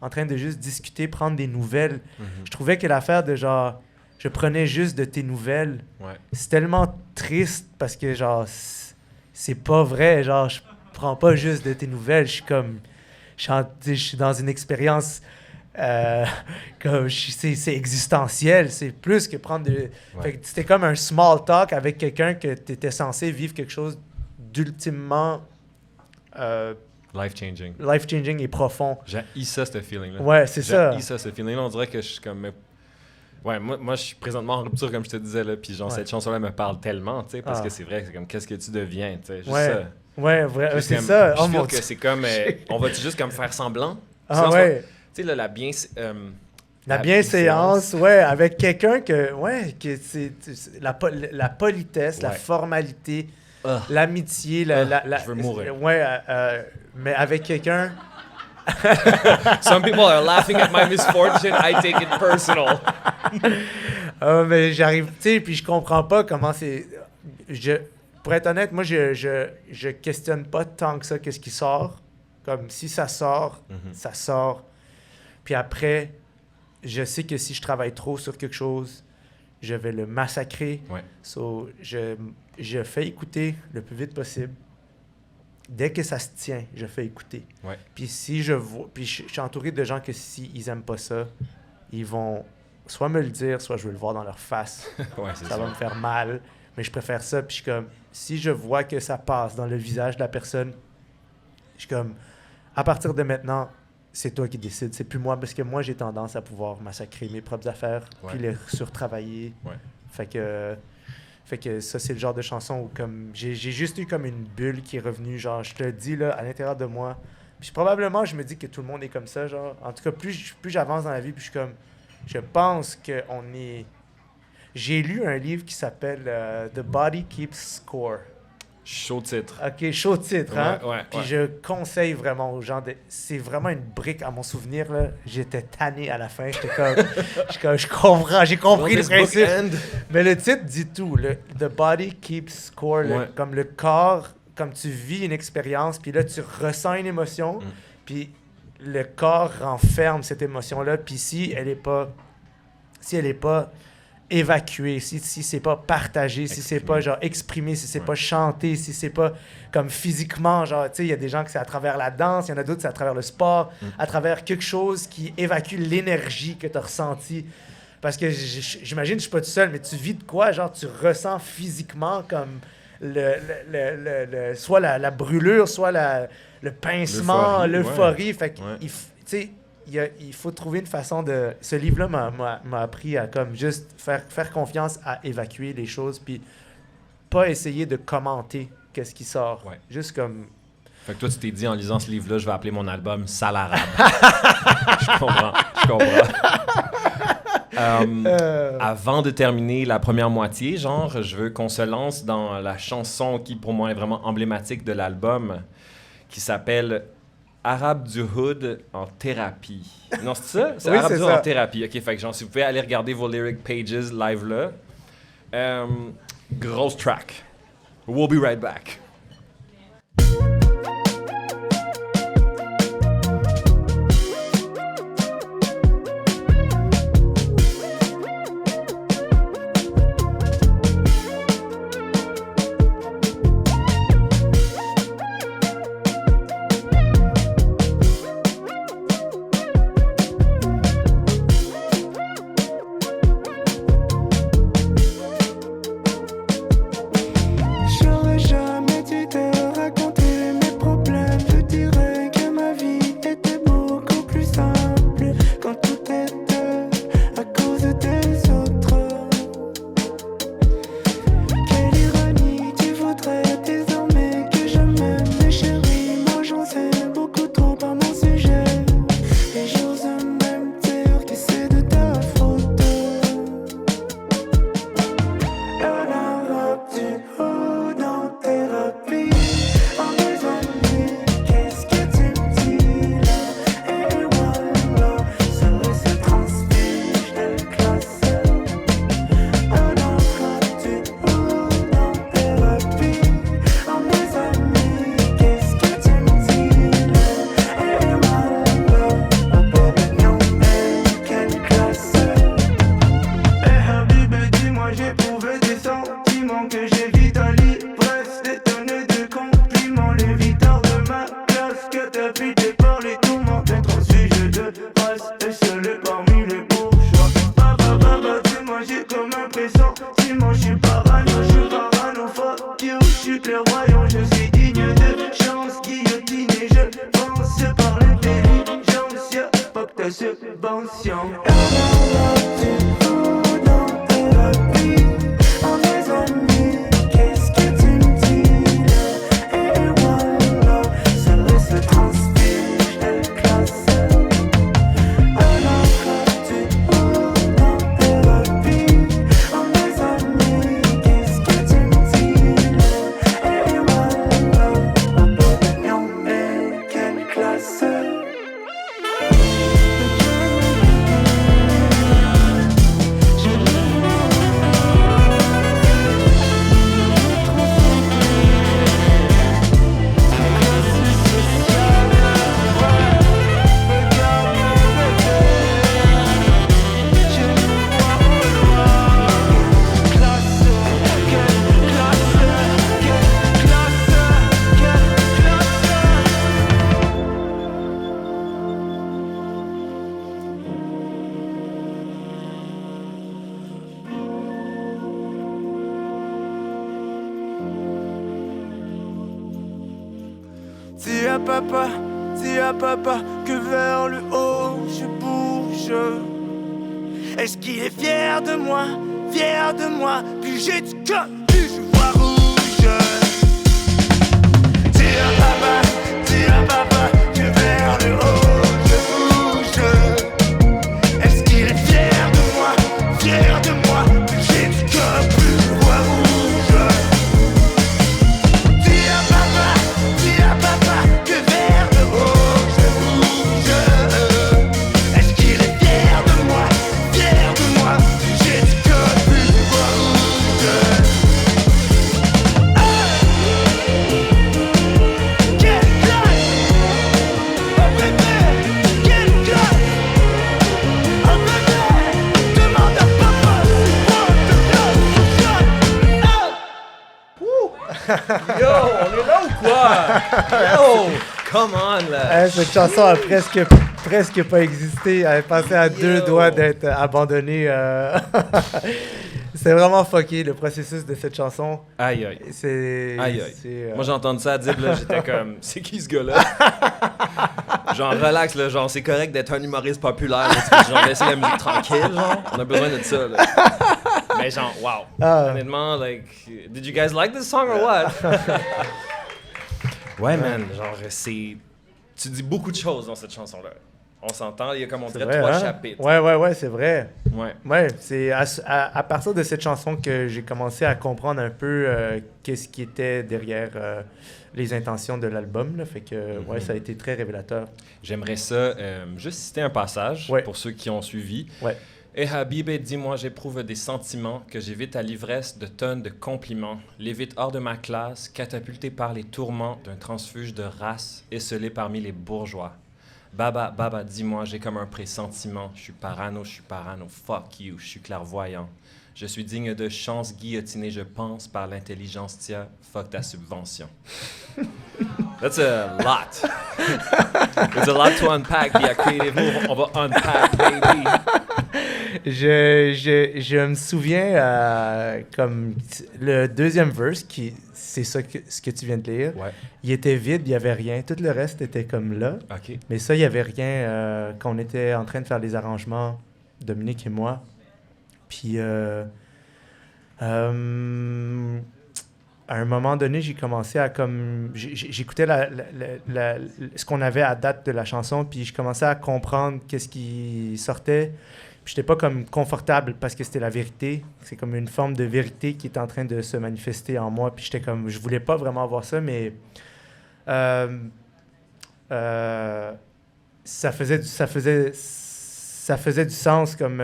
en train de juste discuter, prendre des nouvelles. Mm-hmm. Je trouvais que l'affaire de genre, je prenais juste de tes nouvelles, Ouais. c'est tellement triste parce que genre, c'est pas vrai. Genre, je prends pas juste de tes nouvelles, je suis comme, je suis dans une expérience. Comme c'est existentiel, c'est plus que prendre de... Ouais. Fait que c'était comme un small talk avec quelqu'un que tu étais censé vivre quelque chose d'ultimement Life-changing. et profond. J'ai ça, ce feeling-là. Ouais, c'est ça. J'ai ça, ce feeling-là. On dirait que je suis comme... Ouais, moi, je suis présentement en rupture, comme je te disais, là, puis genre, cette chanson-là me parle tellement, tu sais, parce que c'est vrai, c'est comme, qu'est-ce que tu deviens, tu sais, juste ça. Ouais, vrai, Juste c'est comme, ça. Je Oh feel mon que Dieu. c'est comme, on va-tu juste comme faire semblant? Ah ouais. Tu sais, là, La bienséance, ouais, avec quelqu'un que c'est la politesse, la Ouais. formalité, l'amitié, je veux mourir. Ouais, mais avec quelqu'un... Some people are laughing at my misfortune, I take it personal. Mais j'arrive, tu sais, puis je comprends pas comment c'est... Pour être honnête, moi, je questionne pas tant que ça qu'est-ce qui sort. Comme si ça sort, ça sort. Puis après, je sais que si je travaille trop sur quelque chose, je vais le massacrer. Ouais. So, je fais écouter le plus vite possible. Dès que ça se tient, je fais écouter. Ouais. Puis si je vois... Puis je suis entouré de gens que s'ils aiment pas ça, ils vont soit me le dire, soit je vais le voir dans leur face. Ouais, c'est Ça va me faire mal. Mais je préfère ça. Puis je suis comme... Si je vois que ça passe dans le visage de la personne, je suis comme... À partir de maintenant, c'est toi qui décides. C'est plus moi. Parce que moi, j'ai tendance à pouvoir massacrer mes propres affaires, puis les surtravailler. Ouais. Fait que ça, c'est le genre de chanson où comme j'ai juste eu comme une bulle qui est revenue, genre, je te le dis, là, à l'intérieur de moi. Puis probablement, je me dis que tout le monde est comme ça, genre. En tout cas, plus j'avance dans la vie, puis je suis comme... Je pense qu'on est... J'ai lu un livre qui s'appelle The Body Keeps Score. Chaud titre. OK, chaud titre, hein? Ouais, Puis ouais. je conseille vraiment aux gens de... C'est vraiment une brique à mon souvenir, là. J'étais tanné à la fin. J'étais comme... je comprends, j'ai compris le principe. Mais le titre dit tout. The body keeps score. Ouais. Comme le corps, comme tu vis une expérience, puis là, tu ressens une émotion, puis le corps renferme cette émotion-là. Puis si elle est pas évacuer, si c'est pas partagé, si c'est pas genre exprimé, si c'est pas chanté, si c'est pas comme physiquement, genre, tu sais, il y a des gens que c'est à travers la danse, il y en a d'autres c'est à travers le sport, à travers quelque chose qui évacue l'énergie que tu as ressentie. Parce que j'imagine, je suis pas tout seul, mais tu vis de quoi, genre, tu ressens physiquement comme soit la brûlure, soit le pincement, l'euphorie. Fait que, tu sais, il faut trouver une façon de... Ce livre-là m'a appris à comme juste faire confiance à évacuer les choses, puis pas essayer de commenter qu'est-ce qui sort. Ouais. Juste comme... Fait que toi, tu t'es dit, en lisant ce livre-là, je vais appeler mon album « Sale arabe ». Je comprends. Avant de terminer la première moitié, genre, je veux qu'on se lance dans la chanson qui, pour moi, est vraiment emblématique de l'album, qui s'appelle « Arabe du Hood en thérapie ». Non, c'est ça? C'est Oui, Arabe c'est du Hood ça. en thérapie. OK, fait que genre, si vous pouvez aller regarder vos lyric pages live là. Grosse track. We'll be right back. passe est seul parmi les bourgeois. Baba, dis-moi j'ai comme un pressentiment. Je suis parano, fuck you. Je suis clairvoyant, je suis digne de chance. Guillotine et je pense par l'intelligence. Y'a pas que ta subvention. Dis à papa que vers le haut je bouge. Est-ce qu'il est fier de moi, plus j'ai du cœur, plus je vois rouge. Dis à papa que vers le haut je bouge. Est-ce qu'il est fier de moi, plus j'ai du cœur, plus je vois rouge. Dis à papa que vers le haut je bouge. Est-ce qu'il est fier de moi, plus j'ai du cœur, plus je vois rouge. Quelle classe, oh bébé, quelle classe, oh bébé, demande à papa, Yo, on est là ou quoi? Yo, come on, là. Cette chanson a presque pas existé. Elle est passée à deux doigts d'être abandonnée. C'est vraiment fucké, le processus de cette chanson. Aïe, aïe. Aïe. Moi, j'ai entendu ça à Dib, là, j'étais comme, c'est qui ce gars-là? Genre, relax, là, genre, c'est correct d'être un humoriste populaire, là, tu peux genre laisser la musique tranquille, genre. On a besoin de ça, là. Mais genre, wow. Honnêtement, like, did you guys like this song or what? Ouais, man, genre, c'est... Tu dis beaucoup de choses dans cette chanson-là. On s'entend, il y a comme on dirait vrai, 3 chapitres. Ouais, c'est vrai. Ouais, c'est à partir de cette chanson que j'ai commencé à comprendre un peu qu'est-ce qui était derrière les intentions de l'album. Là. Fait que, ouais, ça a été très révélateur. J'aimerais ça juste citer un passage pour ceux qui ont suivi. Ouais. Et Habib, dis-moi, j'éprouve des sentiments, que j'évite à l'ivresse de tonnes de compliments, l'évite hors de ma classe, catapulté par les tourments d'un transfuge de race, esselé parmi les bourgeois. Baba, dis-moi, j'ai comme un pressentiment, je suis parano, fuck you, je suis clairvoyant. Je suis digne de chance guillotinée, je pense, par l'intelligence tia, fuck ta subvention. That's a lot. There's a lot to unpack via Creative Move. On va unpack, baby. Je me souviens, comme le deuxième verse, c'est ça ce que tu viens de lire, il était vide, il n'y avait rien. Tout le reste était comme là. Okay. Mais ça, il n'y avait rien quand on était en train de faire les arrangements, Dominique et moi. Puis, à un moment donné, j'ai commencé à comme... J'écoutais ce qu'on avait à date de la chanson, puis je commençais à comprendre qu'est-ce qui sortait. Puis j'étais pas comme confortable parce que c'était la vérité. C'est comme une forme de vérité qui est en train de se manifester en moi. Puis j'étais comme... Je voulais pas vraiment voir ça, mais... ça faisait du sens, comme...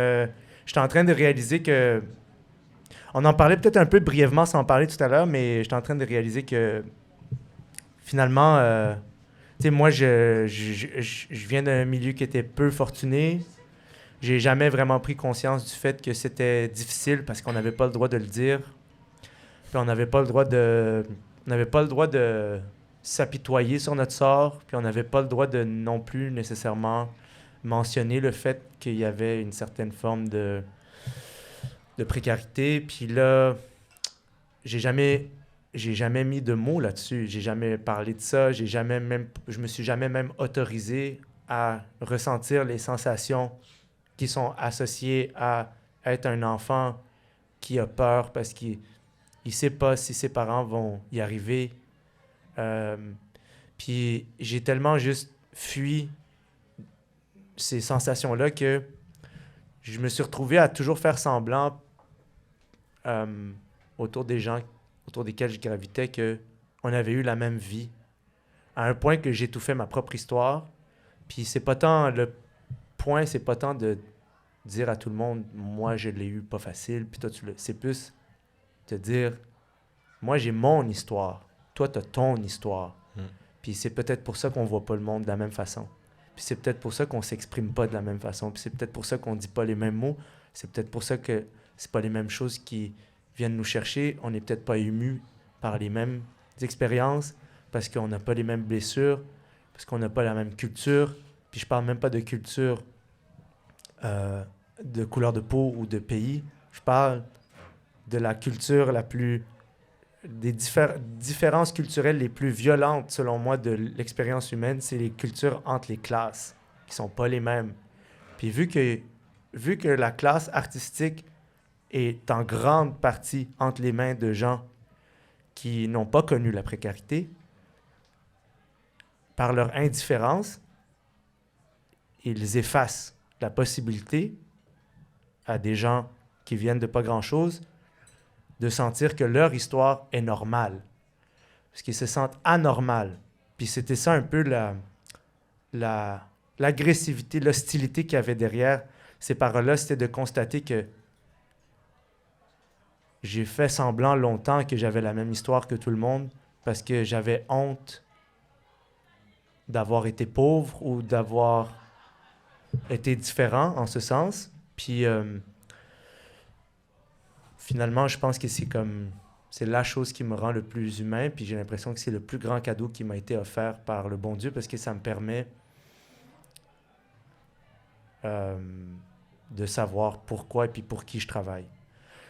j'étais en train de réaliser que... On en parlait peut-être un peu brièvement sans en parler tout à l'heure, mais j'étais en train de réaliser que finalement, tu sais, moi, je viens d'un milieu qui était peu fortuné. J'ai jamais vraiment pris conscience du fait que c'était difficile parce qu'on n'avait pas le droit de le dire. Puis on n'avait pas le droit de s'apitoyer sur notre sort. Puis on n'avait pas le droit de non plus nécessairement mentionné le fait qu'il y avait une certaine forme de précarité. Puis là, j'ai jamais mis de mots là-dessus. J'ai jamais parlé de ça. Je me suis jamais même autorisé à ressentir les sensations qui sont associées à être un enfant qui a peur parce qu'il ne sait pas si ses parents vont y arriver. Puis j'ai tellement juste fui ces sensations-là que je me suis retrouvé à toujours faire semblant autour des gens autour desquels je gravitais qu'on avait eu la même vie. À un point que j'étouffais ma propre histoire. Puis c'est pas tant le point, c'est pas tant de dire à tout le monde, moi je l'ai eu pas facile, puis toi c'est plus te dire, moi j'ai mon histoire, toi t'as ton histoire. Puis c'est peut-être pour ça qu'on voit pas le monde de la même façon. Puis c'est peut-être pour ça qu'on s'exprime pas de la même façon. Puis c'est peut-être pour ça qu'on dit pas les mêmes mots. C'est peut-être pour ça que c'est pas les mêmes choses qui viennent nous chercher. On n'est peut-être pas ému par les mêmes expériences parce qu'on n'a pas les mêmes blessures, parce qu'on n'a pas la même culture. Puis je parle même pas de culture de couleur de peau ou de pays. Je parle de la culture des différences culturelles les plus violentes, selon moi, de l'expérience humaine, c'est les cultures entre les classes, qui sont pas les mêmes. Puis vu que la classe artistique est en grande partie entre les mains de gens qui n'ont pas connu la précarité, par leur indifférence, ils effacent la possibilité à des gens qui viennent de pas grand-chose de sentir que leur histoire est normale. Parce qu'ils se sentent anormales. Puis c'était ça un peu l'agressivité, l'hostilité qu'il y avait derrière ces paroles-là, c'était de constater que j'ai fait semblant longtemps que j'avais la même histoire que tout le monde parce que j'avais honte d'avoir été pauvre ou d'avoir été différent en ce sens. Puis finalement, je pense que c'est la chose qui me rend le plus humain, puis j'ai l'impression que c'est le plus grand cadeau qui m'a été offert par le bon Dieu parce que ça me permet de savoir pourquoi et puis pour qui je travaille.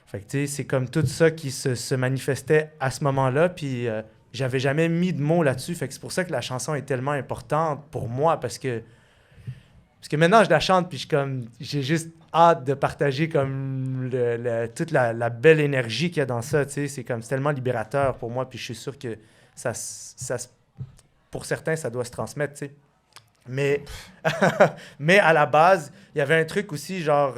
Fait que tu sais, c'est comme tout ça qui se manifestait à ce moment-là, puis j'avais jamais mis de mots là-dessus, fait que c'est pour ça que la chanson est tellement importante pour moi parce que maintenant je la chante puis j'ai juste hâte de partager comme toute la belle énergie qu'il y a dans ça, tu sais, c'est tellement libérateur pour moi puis je suis sûr que ça pour certains ça doit se transmettre, tu sais. Mais à la base, il y avait un truc aussi genre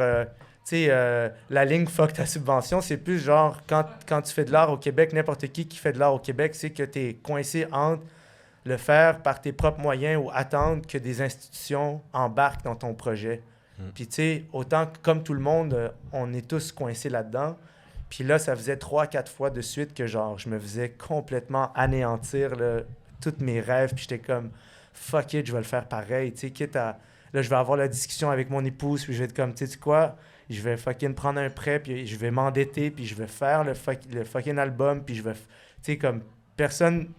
tu sais, la ligne « fuck ta subvention », c'est plus genre, quand tu fais de l'art au Québec, n'importe qui fait de l'art au Québec, c'est que tu es coincé entre le faire par tes propres moyens ou attendre que des institutions embarquent dans ton projet. Puis tu sais, autant que comme tout le monde, on est tous coincés là-dedans. Puis là, ça faisait 3-4 fois de suite que genre, je me faisais complètement anéantir là, tous mes rêves. Puis j'étais comme, fuck it, je vais le faire pareil. Tu sais, quitte à... Là, je vais avoir la discussion avec mon épouse, puis je vais être comme, tu sais quoi... Je vais fucking prendre un prêt, puis je vais m'endetter, puis je vais faire le fucking album, puis je vais... Tu sais, comme, personne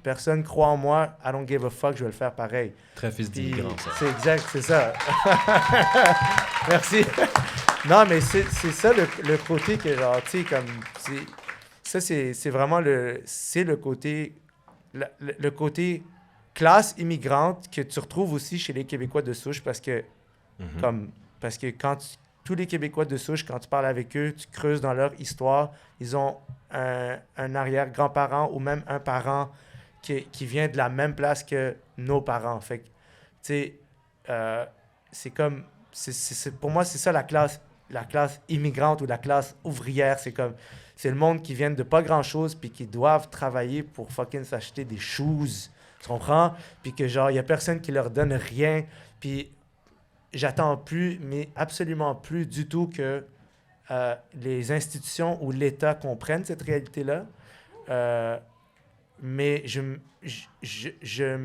croit en moi, I don't give a fuck, je vais le faire pareil. Très fils d'immigrant, ça. C'est exact, c'est ça. Merci. Non, mais c'est ça le côté que, genre, tu sais, comme... Ça, c'est vraiment le côté... Le côté classe immigrante que tu retrouves aussi chez les Québécois de souche, parce que, parce que tous les Québécois de souche, quand tu parles avec eux, tu creuses dans leur histoire, ils ont un arrière-grand-parent ou même un parent qui vient de la même place que nos parents. Fait que, tu sais, c'est comme... pour moi, c'est ça la classe immigrante ou la classe ouvrière. C'est le monde qui vient de pas grand-chose puis qui doivent travailler pour fucking s'acheter des shoes. Tu comprends? Puis que, genre, il y a personne qui leur donne rien. Puis... J'attends plus, mais absolument plus du tout que les institutions ou l'État comprennent cette réalité-là. Mais je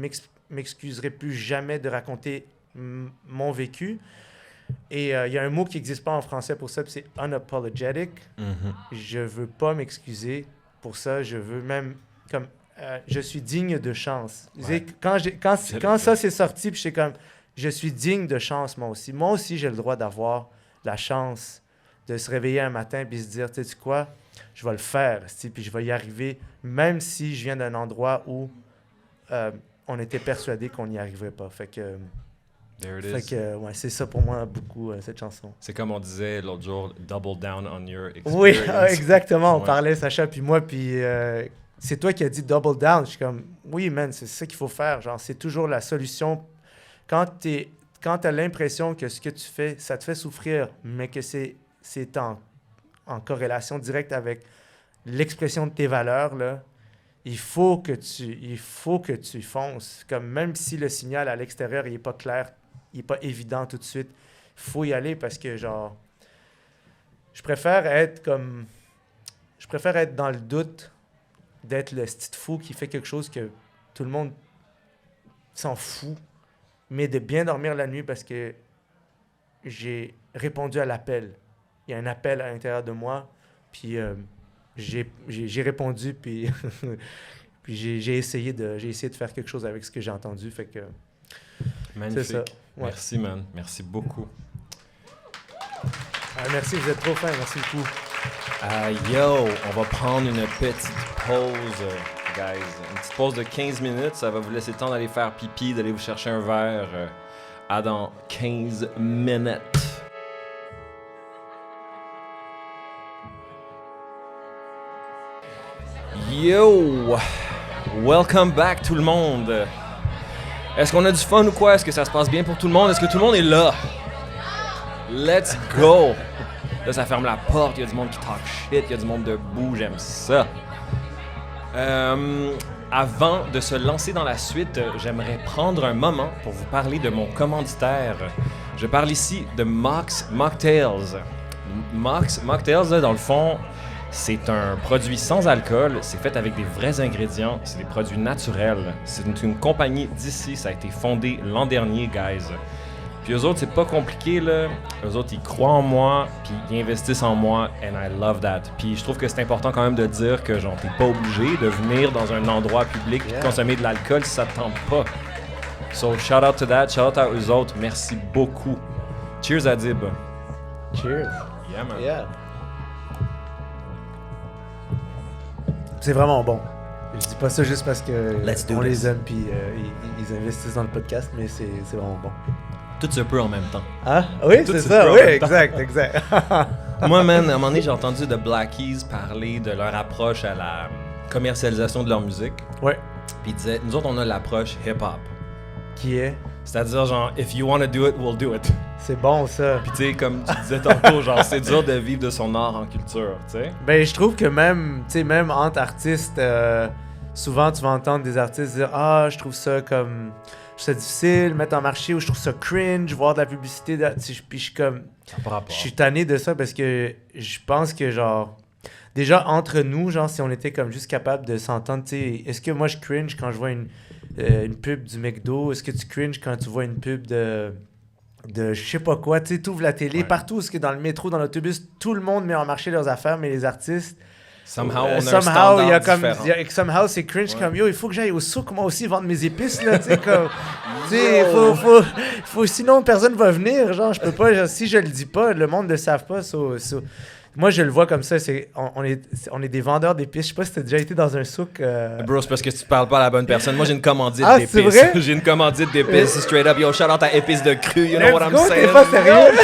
m'excuserai plus jamais de raconter mon vécu. Et il y a un mot qui n'existe pas en français pour ça, puis c'est « unapologetic ». Je ne veux pas m'excuser pour ça. Je veux même... comme je suis digne de chance. Ouais. Quand ça s'est sorti, puis j'étais comme... je suis digne de chance, moi aussi. Moi aussi, j'ai le droit d'avoir la chance de se réveiller un matin et se dire, tu sais quoi, je vais le faire, puis je vais y arriver, même si je viens d'un endroit où on était persuadé qu'on n'y arriverait pas. Fait que ouais, c'est ça pour moi beaucoup, cette chanson. C'est comme on disait l'autre jour, double down on your experience. Oui, exactement. On Ouais. parlait, Sacha, puis moi, puis c'est toi qui as dit double down. Je suis comme, oui, man, c'est ça qu'il faut faire. Genre, c'est toujours la solution. Quand tu as l'impression que ce que tu fais, ça te fait souffrir, mais que c'est en corrélation directe avec l'expression de tes valeurs, là, il faut que tu fonces. Comme même si le signal à l'extérieur n'est pas clair, il n'est pas évident tout de suite, il faut y aller parce que, genre, je préfère être dans le doute d'être le petit fou qui fait quelque chose que tout le monde s'en fout, mais de bien dormir la nuit parce que j'ai répondu à l'appel. Il y a un appel à l'intérieur de moi, puis j'ai répondu, puis, puis j'ai essayé de faire quelque chose avec ce que j'ai entendu. Fait que Magnifique. c'est ça. Ouais. Merci, man. Merci beaucoup. Merci, vous êtes trop fin. Merci beaucoup. Yo, on va prendre une petite pause, guys. Une petite pause de 15 minutes. Ça va vous laisser le temps d'aller faire pipi, d'aller vous chercher un verre. À dans 15 minutes. Yo! Welcome back tout le monde! Est-ce qu'on a du fun ou quoi? Est-ce que ça se passe bien pour tout le monde? Est-ce que tout le monde est là? Let's go! Là, ça ferme la porte, il y a du monde qui talk shit, il y a du monde debout, j'aime ça. Avant de se lancer dans la suite, j'aimerais prendre un moment pour vous parler de mon commanditaire. Je parle ici de Mox Mocktails. Mox Mocktails, là, dans le fond, c'est un produit sans alcool, c'est fait avec des vrais ingrédients, c'est des produits naturels. C'est une compagnie d'ici, ça a été fondé l'an dernier, guys. Puis eux autres, c'est pas compliqué, là. Eux autres, ils croient en moi, puis ils investissent en moi, and I love that. Puis je trouve que c'est important quand même de dire que, genre, t'es pas obligé de venir dans un endroit public et consommer de l'alcool si ça te tente pas. So, shout out to that, shout out à eux autres, merci beaucoup. Cheers, Adib. Cheers. Yeah, man. Yeah. C'est vraiment bon. Je dis pas ça juste parce que Let's do on this. les aime puis ils investissent dans le podcast, mais c'est vraiment bon. Tout se peut en même temps. Ah oui, Tout c'est se ça. peut en Oui, même temps. exact. Moi, man, à un moment donné, j'ai entendu de Blackies parler de leur approche à la commercialisation de leur musique. Ouais. Puis ils disaient, nous autres, on a l'approche hip-hop. Qui est? C'est-à-dire, genre, if you want to do it, we'll do it. C'est bon ça. Puis, tu sais, comme tu disais tantôt, genre, c'est dur de vivre de son art en culture, tu sais. Ben, je trouve que même entre artistes, souvent tu vas entendre des artistes dire ah, je trouve ça comme. Je trouve ça difficile, mettre en marché, ou je trouve ça cringe, voir de la publicité. Puis je suis comme. Ça n'a pas rapport. Je suis tanné de ça parce que je pense que, genre. Déjà, entre nous, genre, si on était comme juste capable de s'entendre, tu sais, est-ce que moi je cringe quand je vois une pub du McDo? Est-ce que tu cringes quand tu vois une pub de je sais pas quoi? Tu sais, tu ouvres la télé, Ouais. partout, est-ce que dans le métro, dans l'autobus, tout le monde met en marché leurs affaires, mais les artistes. Somehow, on a un somehow, standard il y a comme, différent. somehow, c'est cringe Ouais. comme yo, il faut que j'aille au souk moi aussi vendre mes épices là, tu sais comme, tu sais, faut, sinon personne va venir, genre je peux pas, genre, si je le dis pas, le monde ne le savent pas, moi je le vois comme ça, on est des vendeurs d'épices, je sais pas si t'as déjà été dans un souk. Bro, c'est parce que tu parles pas à la bonne personne. Moi, j'ai une commandite Ah, d'épices. c'est vrai? J'ai une commandite d'épices, straight up. Yo, shout out à épices de cru, you know Let's what I'm go, saying? t'es pas sérieux?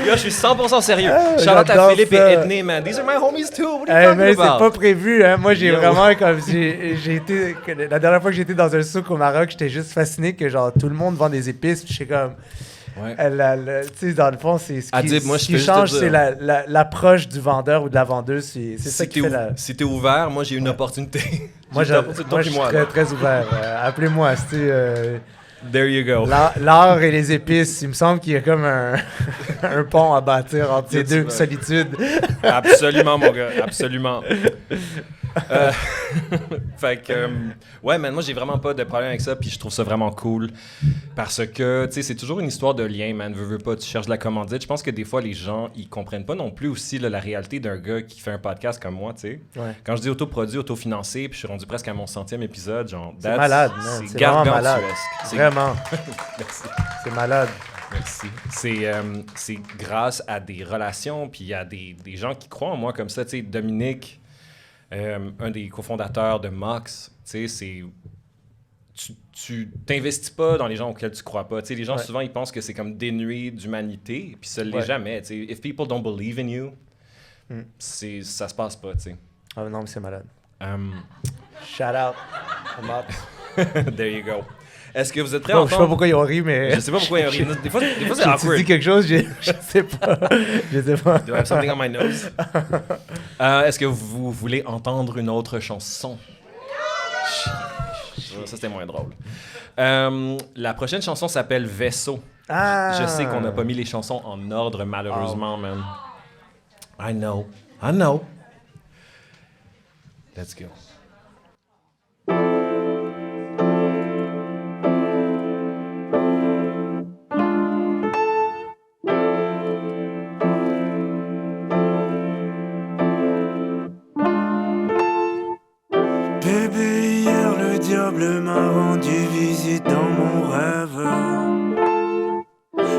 Yo, je suis 100% sérieux. Ah, Shout out à j'adore Philippe ça. et Edney, man. These are my homies too. What are you Mais talking c'est about? pas prévu, hein. Moi, j'ai Yo. vraiment comme. J'ai été. La dernière fois que j'étais dans un souk au Maroc, j'étais juste fasciné que, genre, tout le monde vend des épices. Puis, je suis comme. Ouais. Tu sais, dans le fond, c'est ce qui, Adib, moi, ce je qui peux juste change, te c'est dire. l'approche du vendeur ou de la vendeuse. C'est ça qui fait la. Si t'es ouvert, moi, j'ai une opportunité. Moi, J'ai une opportunité, je puis suis moi, très, là. très ouvert. Appelez-moi. There you go. L'art et les épices, il me semble qu'il y a comme un pont à bâtir entre ces deux Effectivement. solitudes. Absolument, mon gars. Absolument. Fait que, ouais, mais moi, j'ai vraiment pas de problème avec ça, puis je trouve ça vraiment cool. Parce que, tu sais, c'est toujours une histoire de lien, man. Veux pas, tu cherches de la commandite. Je pense que des fois, les gens, ils comprennent pas non plus aussi là, la réalité d'un gars qui fait un podcast comme moi, tu sais. Ouais. Quand je dis autoproduit, autofinancé, puis je suis rendu presque à mon 100e épisode, genre, C'est malade, man. C'est vraiment malade. Vraiment. Merci. C'est malade. Merci. C'est grâce à des relations, puis il y a des gens qui croient en moi comme ça. Tu sais, Dominique, un des cofondateurs de Mox, tu sais, c'est... Tu t'investis pas dans les gens auxquels tu crois pas. Tu sais, les gens, souvent, ils pensent que c'est comme dénué d'humanité, puis ça l'est jamais. Tu sais, if people don't believe in you, ça se passe pas, tu sais. Ah non, mais c'est malade. Shout out. There you go. Est-ce que vous êtes prêts à entendre? Je sais pas pourquoi ils ont ri, mais... Je sais pas pourquoi ils ont ri. Des fois c'est awkward. Tu dis quelque chose, je sais pas. Je sais pas. Do I have something on my nose? Est-ce que vous voulez entendre une autre chanson? Ça, c'était moins drôle. La prochaine chanson s'appelle Vaisseau. Je sais qu'on n'a pas mis les chansons en ordre, malheureusement, man. I know. Let's go. Bébé, hier le diable m'a rendu visite dans mon rêve.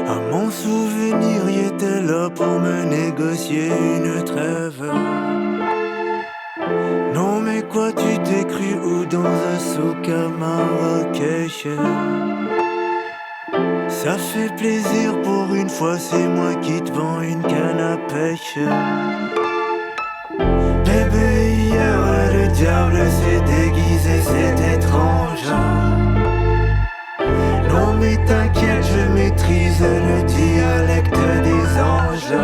À mon souvenir, il était là pour me négocier une trêve. Non mais quoi, tu t'es cru ou dans un souk à Marrakech? Ça fait plaisir pour une fois, c'est moi qui te vends une canne à pêche. Bébé, hier le diable s'est déguisé, c'est étrange. Non mais t'inquiète, je maîtrise le dialecte des anges.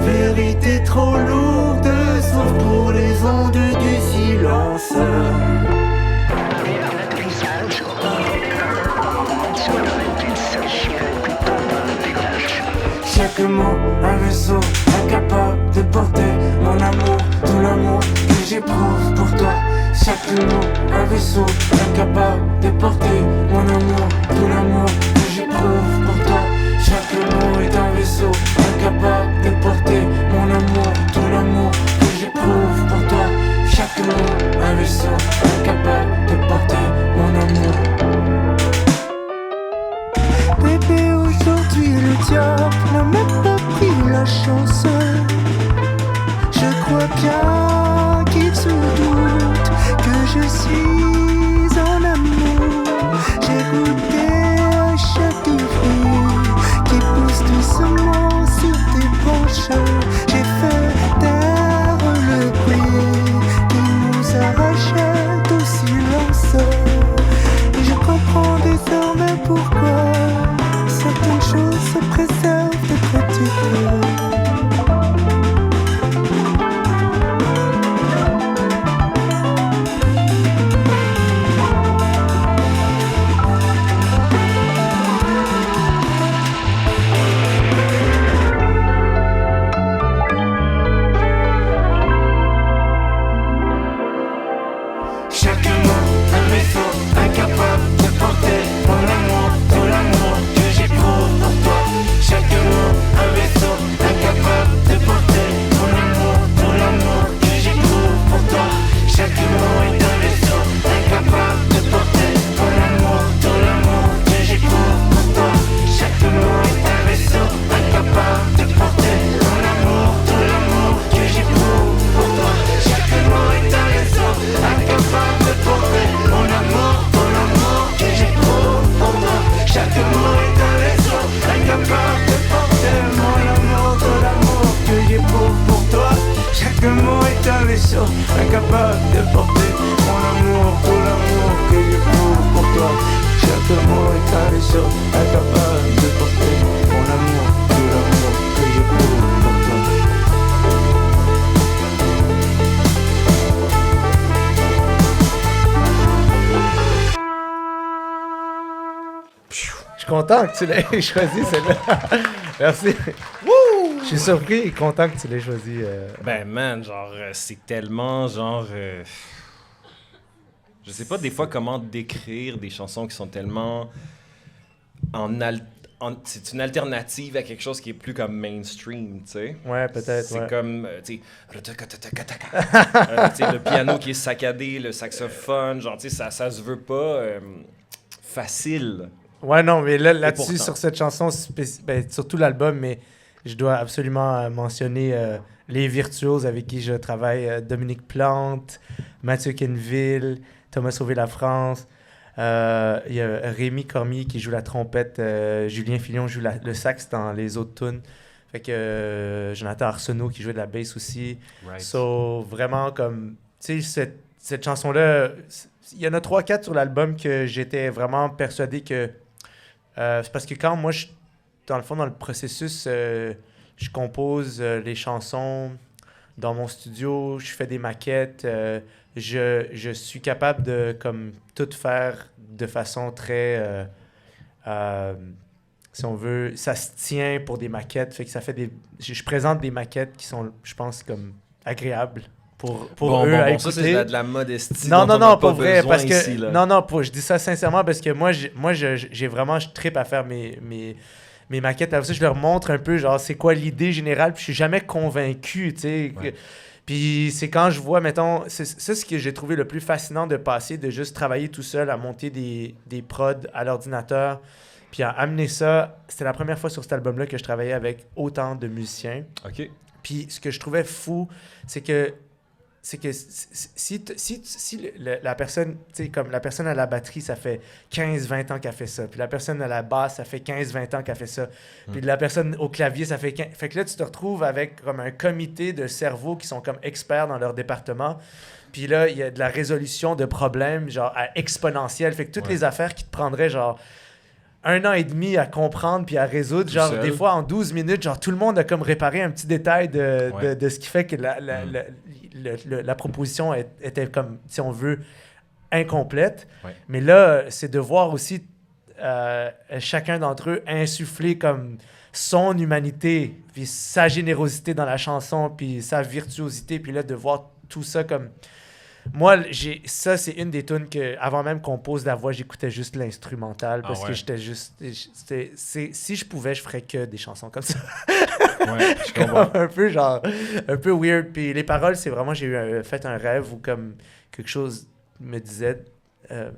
Vérité trop lourde, sauf pour les ondes du silence. Chaque mot, un vaisseau incapable de porter mon amour, tout l'amour que j'éprouve pour toi. Chaque mot, un vaisseau incapable de porter mon amour, tout l'amour que j'éprouve pour toi. Chaque mot est un vaisseau incapable de porter mon amour, tout l'amour que j'éprouve pour toi. Chaque mot, un vaisseau incapable de porter mon amour. Bébé, aujourd'hui le diable n'a même pas pris la chance. Je crois bien qu'il se doute que je suis en amour. J'ai goûté à chaque fruit qui pousse doucement sur tes branches. J'ai fait taire le bruit qui nous arrachait au silence. Et je comprends désormais pourquoi certaines choses se préservent d'être dites. Je suis content que tu l'aies choisi, celle-là. Merci. Wouh! suis surpris et content que tu l'aies choisi. Ben, man, genre, c'est tellement, genre... je sais pas des fois comment décrire des chansons qui sont tellement c'est une alternative à quelque chose qui est plus comme mainstream, tu sais. Ouais, peut-être, C'est ouais. comme, tu sais, le piano qui est saccadé, le saxophone, genre, tu sais, ça se veut pas facile. Ouais, non, mais là-dessus, pourtant. sur cette chanson, sur tout l'album, mais je dois absolument mentionner les virtuoses avec qui je travaille. Dominique Plante, Mathieu Kenville, Thomas Sauvé-Lafrance. Il y a Rémi Cormier qui joue la trompette. Julien Fillon joue le sax dans les autres tunes. Fait que Jonathan Arsenault qui joue de la bass aussi. Right. So, vraiment, comme... Tu sais, cette chanson-là... Il y en a 3-4 sur l'album que j'étais vraiment persuadé que... c'est parce que quand moi, dans le fond, dans le processus, je compose les chansons dans mon studio, je fais des maquettes, je suis capable de comme tout faire de façon très... si on veut, ça se tient pour des maquettes, fait que ça fait des... Je présente des maquettes qui sont, je pense, comme agréables pour eux à écouter. Ça, c'est de la modestie. Non, dont non, on non, a pas pour vrai, besoin parce que... ici, là. Non, je dis ça sincèrement parce que moi, j'ai vraiment... Je trippe à faire mes maquettes. Après ça, je leur montre un peu, genre, c'est quoi l'idée générale, puis je suis jamais convaincu, tu sais. Ouais. Puis c'est quand je vois, mettons... C'est ce que j'ai trouvé le plus fascinant de passer, de juste travailler tout seul à monter des prods à l'ordinateur, puis à amener ça. C'était la première fois sur cet album-là que je travaillais avec autant de musiciens. OK. Puis ce que je trouvais fou, c'est que si la personne, tu sais, comme la personne à la batterie, ça fait 15-20 ans qu'elle fait ça. Puis la personne à la basse, ça fait 15-20 ans qu'elle fait ça. Puis la personne au clavier, ça fait 15... Fait que là, tu te retrouves avec comme un comité de cerveaux qui sont comme experts dans leur département. Puis là, il y a de la résolution de problèmes, genre, exponentielle. Fait que toutes les affaires qui te prendraient, genre... 1 an et demi à comprendre puis à résoudre. Tout genre, seul. des fois, en 12 minutes, genre, tout le monde a comme réparé un petit détail de ce qui fait que la proposition était comme, si on veut, incomplète. Ouais. Mais là, c'est de voir aussi chacun d'entre eux insuffler comme son humanité, puis sa générosité dans la chanson, puis sa virtuosité, puis là, de voir tout ça comme... Moi, ça, c'est une des tunes que, avant même qu'on pose la voix, j'écoutais juste l'instrumental parce que j'étais juste... si je pouvais, je ferais que des chansons comme ça. Ouais, je comprends. un peu, genre, un peu weird. Puis les paroles, c'est vraiment, j'ai fait un rêve où comme quelque chose me disait je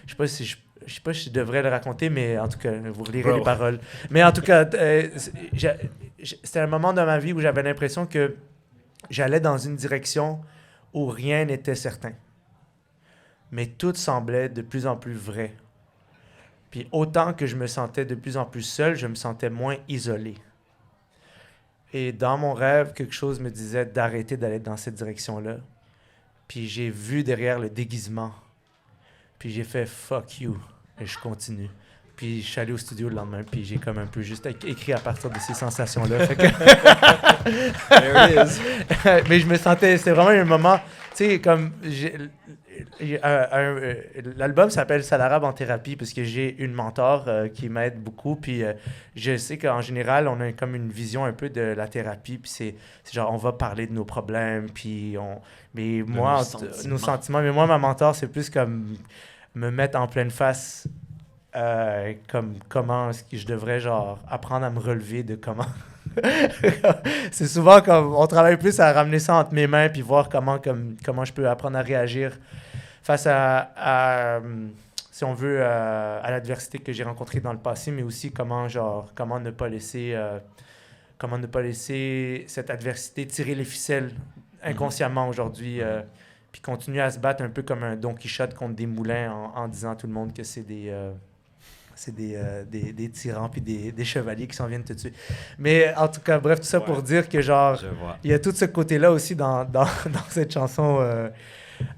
sais pas si je devrais le raconter, mais en tout cas, vous relirez les paroles. Mais en tout cas, c'était un moment dans ma vie où j'avais l'impression que j'allais dans une direction où rien n'était certain. Mais tout semblait de plus en plus vrai. Puis autant que je me sentais de plus en plus seul, je me sentais moins isolé. Et dans mon rêve, quelque chose me disait d'arrêter d'aller dans cette direction-là. Puis j'ai vu derrière le déguisement. Puis j'ai fait « fuck you ». Et je continue. Puis je suis allé au studio le lendemain, puis j'ai comme un peu juste écrit à partir de ces sensations-là. Fait que... There it is. Mais je me sentais... C'était vraiment un moment... Tu sais, comme... l'album s'appelle Salarabe en thérapie parce que j'ai une mentor qui m'aide beaucoup. Puis je sais qu'en général, on a comme une vision un peu de la thérapie. Puis c'est genre, on va parler de nos problèmes. Puis mais moi, nos sentiments. Mais moi, ma mentor, c'est plus comme me mettre en pleine face comme comment est-ce que je devrais genre apprendre à me relever de comment... C'est souvent comme on travaille plus à ramener ça entre mes mains puis voir comment je peux apprendre à réagir face à si on veut à l'adversité que j'ai rencontrée dans le passé, mais aussi comment ne pas laisser cette adversité tirer les ficelles inconsciemment aujourd'hui puis continuer à se battre un peu comme un Don Quichotte contre des moulins en disant à tout le monde que c'est des tyrans puis des chevaliers qui s'en viennent te tuer. Mais en tout cas, bref, tout ça pour dire que genre il y a tout ce côté-là aussi dans cette chanson.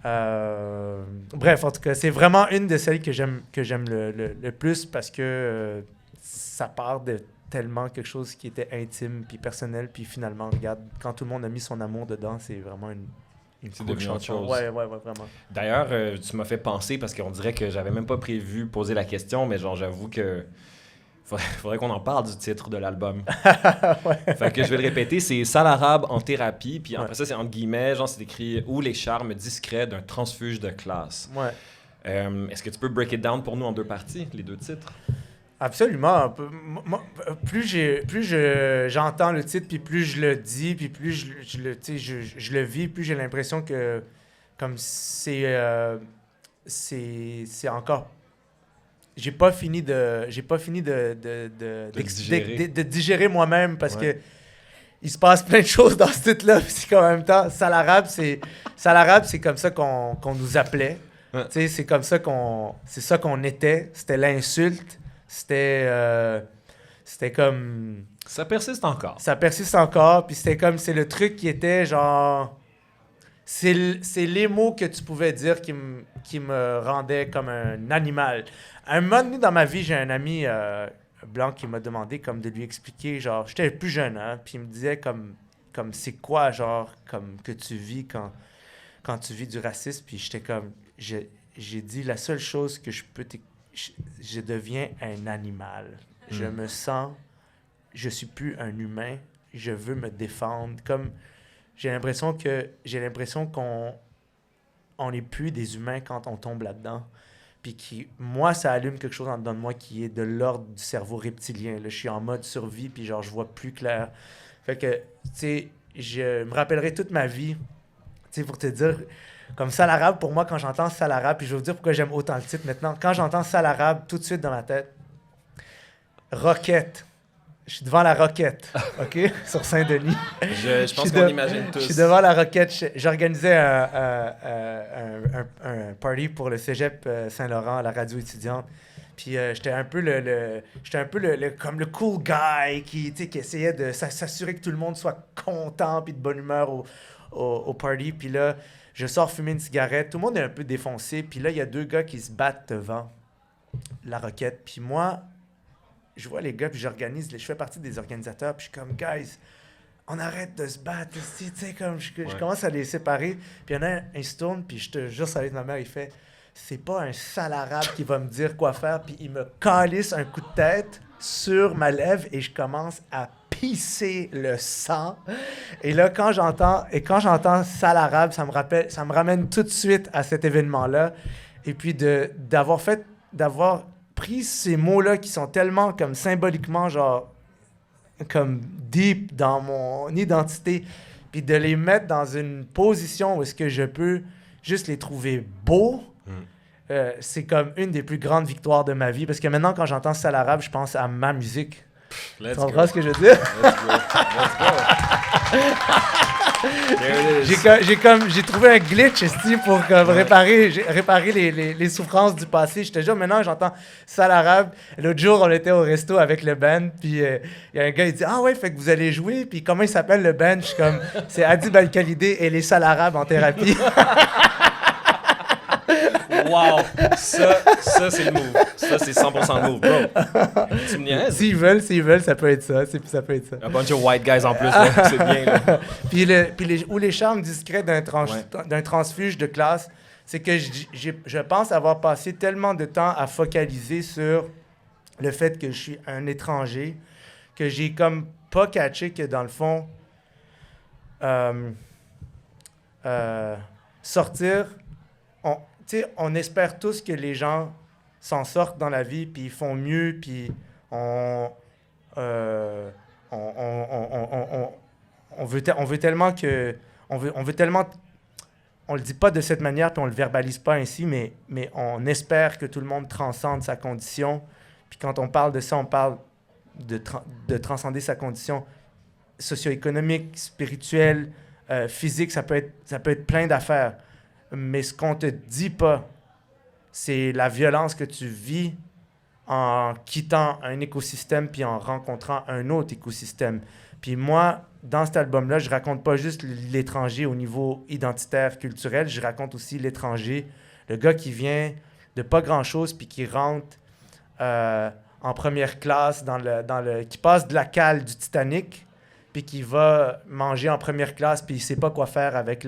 Bref, en tout cas, c'est vraiment une de celles que j'aime le plus parce que ça part de tellement quelque chose qui était intime puis personnel, puis finalement, regarde, quand tout le monde a mis son amour dedans, c'est vraiment C'est devenu autre chose. Ouais, vraiment. D'ailleurs, tu m'as fait penser, parce qu'on dirait que j'avais même pas prévu poser la question, mais genre, j'avoue que faudrait qu'on en parle du titre de l'album. Fait que je vais le répéter, c'est « Sale arabe en thérapie », puis après ça, c'est entre guillemets, genre, c'est écrit « Ou les charmes discrets d'un transfuge de classe ». Ouais. Est-ce que tu peux break it down pour nous en 2 parties, les 2 titres? Absolument. Moi, plus j'entends le titre, puis plus je le dis, puis plus je le vis, plus j'ai l'impression que comme c'est encore... J'ai pas fini de digérer moi-même parce que il se passe plein de choses dans ce titre-là. Puis c'est qu'en même temps, Sale arabe, c'est comme ça qu'on nous appelait. Ouais. Tu sais, c'est ça qu'on était. C'était l'insulte. C'était comme... Ça persiste encore. Ça persiste encore, puis c'est le truc qui était genre... C'est les mots que tu pouvais dire qui me rendaient comme un animal. À un moment donné dans ma vie, j'ai un ami blanc qui m'a demandé comme de lui expliquer, genre, j'étais plus jeune, hein, puis il me disait comme c'est quoi, genre, comme que tu vis quand tu vis du racisme, puis j'étais comme... J'ai dit la seule chose que je peux je deviens un animal. Je me sens... Je suis plus un humain. Je veux me défendre. Comme j'ai l'impression qu'on n'est plus des humains quand on tombe là-dedans. Puis moi, ça allume quelque chose en dedans de moi qui est de l'ordre du cerveau reptilien. Là, je suis en mode survie, puis genre, je vois plus clair. Fait que, tu sais, je me rappellerai toute ma vie, tu sais, pour te dire... Comme Sale arabe, pour moi, quand j'entends Sale arabe, puis je vais vous dire pourquoi j'aime autant le titre maintenant. Quand j'entends Sale arabe, tout de suite dans ma tête, Roquette. Je suis devant la Roquette, OK? Sur Saint-Denis. Je pense qu'on imagine tous. Je suis devant la Roquette. J'organisais un party pour le cégep Saint-Laurent, la radio étudiante. Puis j'étais un peu comme le cool guy qui essayait de s'assurer que tout le monde soit content puis de bonne humeur au party. Puis là, je sors fumer une cigarette. Tout le monde est un peu défoncé. Puis là, il y a 2 gars qui se battent devant la Roquette. Puis moi, je vois les gars, puis je fais partie des organisateurs. Puis je suis comme, guys, on arrête de se battre. Tu sais, comme je commence à les séparer. Puis il y en a un, il se tourne, puis je te jure, ça va être ma mère, il fait, c'est pas un sale arabe qui va me dire quoi faire. Puis il me calisse un coup de tête sur ma lèvre et je commence à pisser le sang. Et là, quand j'entends Sale arabe, ça me ramène tout de suite à cet événement-là. Et puis d'avoir pris ces mots-là qui sont tellement comme symboliquement genre comme deep dans mon identité, puis de les mettre dans une position où est-ce que je peux juste les trouver beaux. C'est comme une des plus grandes victoires de ma vie parce que maintenant quand j'entends Sale arabe, je pense à ma musique. Tu comprends ce que je veux dire? J'ai trouvé un glitch ici pour réparer les souffrances du passé. Je te jure, maintenant j'entends Sale arabe. L'autre jour, on était au resto avec le band, puis il y a un gars, il dit « Ah ouais, fait que vous allez jouer, puis comment il s'appelle le band? » Je suis comme « C'est Adib Al-Khalidé et les Sale arabes en thérapie. » Wow! Ça c'est le move. Ça, c'est 100% le move, bro. Tu me niaises? S'ils veulent, ça peut être ça. Ça peut être ça. A bunch of white guys en plus, là. C'est bien, là. Puis ou les charmes discrets d'un transfuge de classe, c'est que je pense avoir passé tellement de temps à focaliser sur le fait que je suis un étranger, que j'ai comme pas catché que dans le fond, sortir, on espère tous que les gens s'en sortent dans la vie, puis ils font mieux, puis on veut tellement que... On veut tellement... On le dit pas de cette manière, puis on le verbalise pas ainsi, mais on espère que tout le monde transcende sa condition. Puis quand on parle de ça, on parle de transcender sa condition socio-économique, spirituelle, physique, ça peut être plein d'affaires. Mais ce qu'on te dit pas, c'est la violence que tu vis en quittant un écosystème puis en rencontrant un autre écosystème. Puis moi, dans cet album-là, je raconte pas juste l'étranger au niveau identitaire, culturel, je raconte aussi l'étranger, le gars qui vient de pas grand-chose puis qui rentre en première classe, qui passe de la cale du Titanic puis qui va manger en première classe puis il sait pas quoi faire avec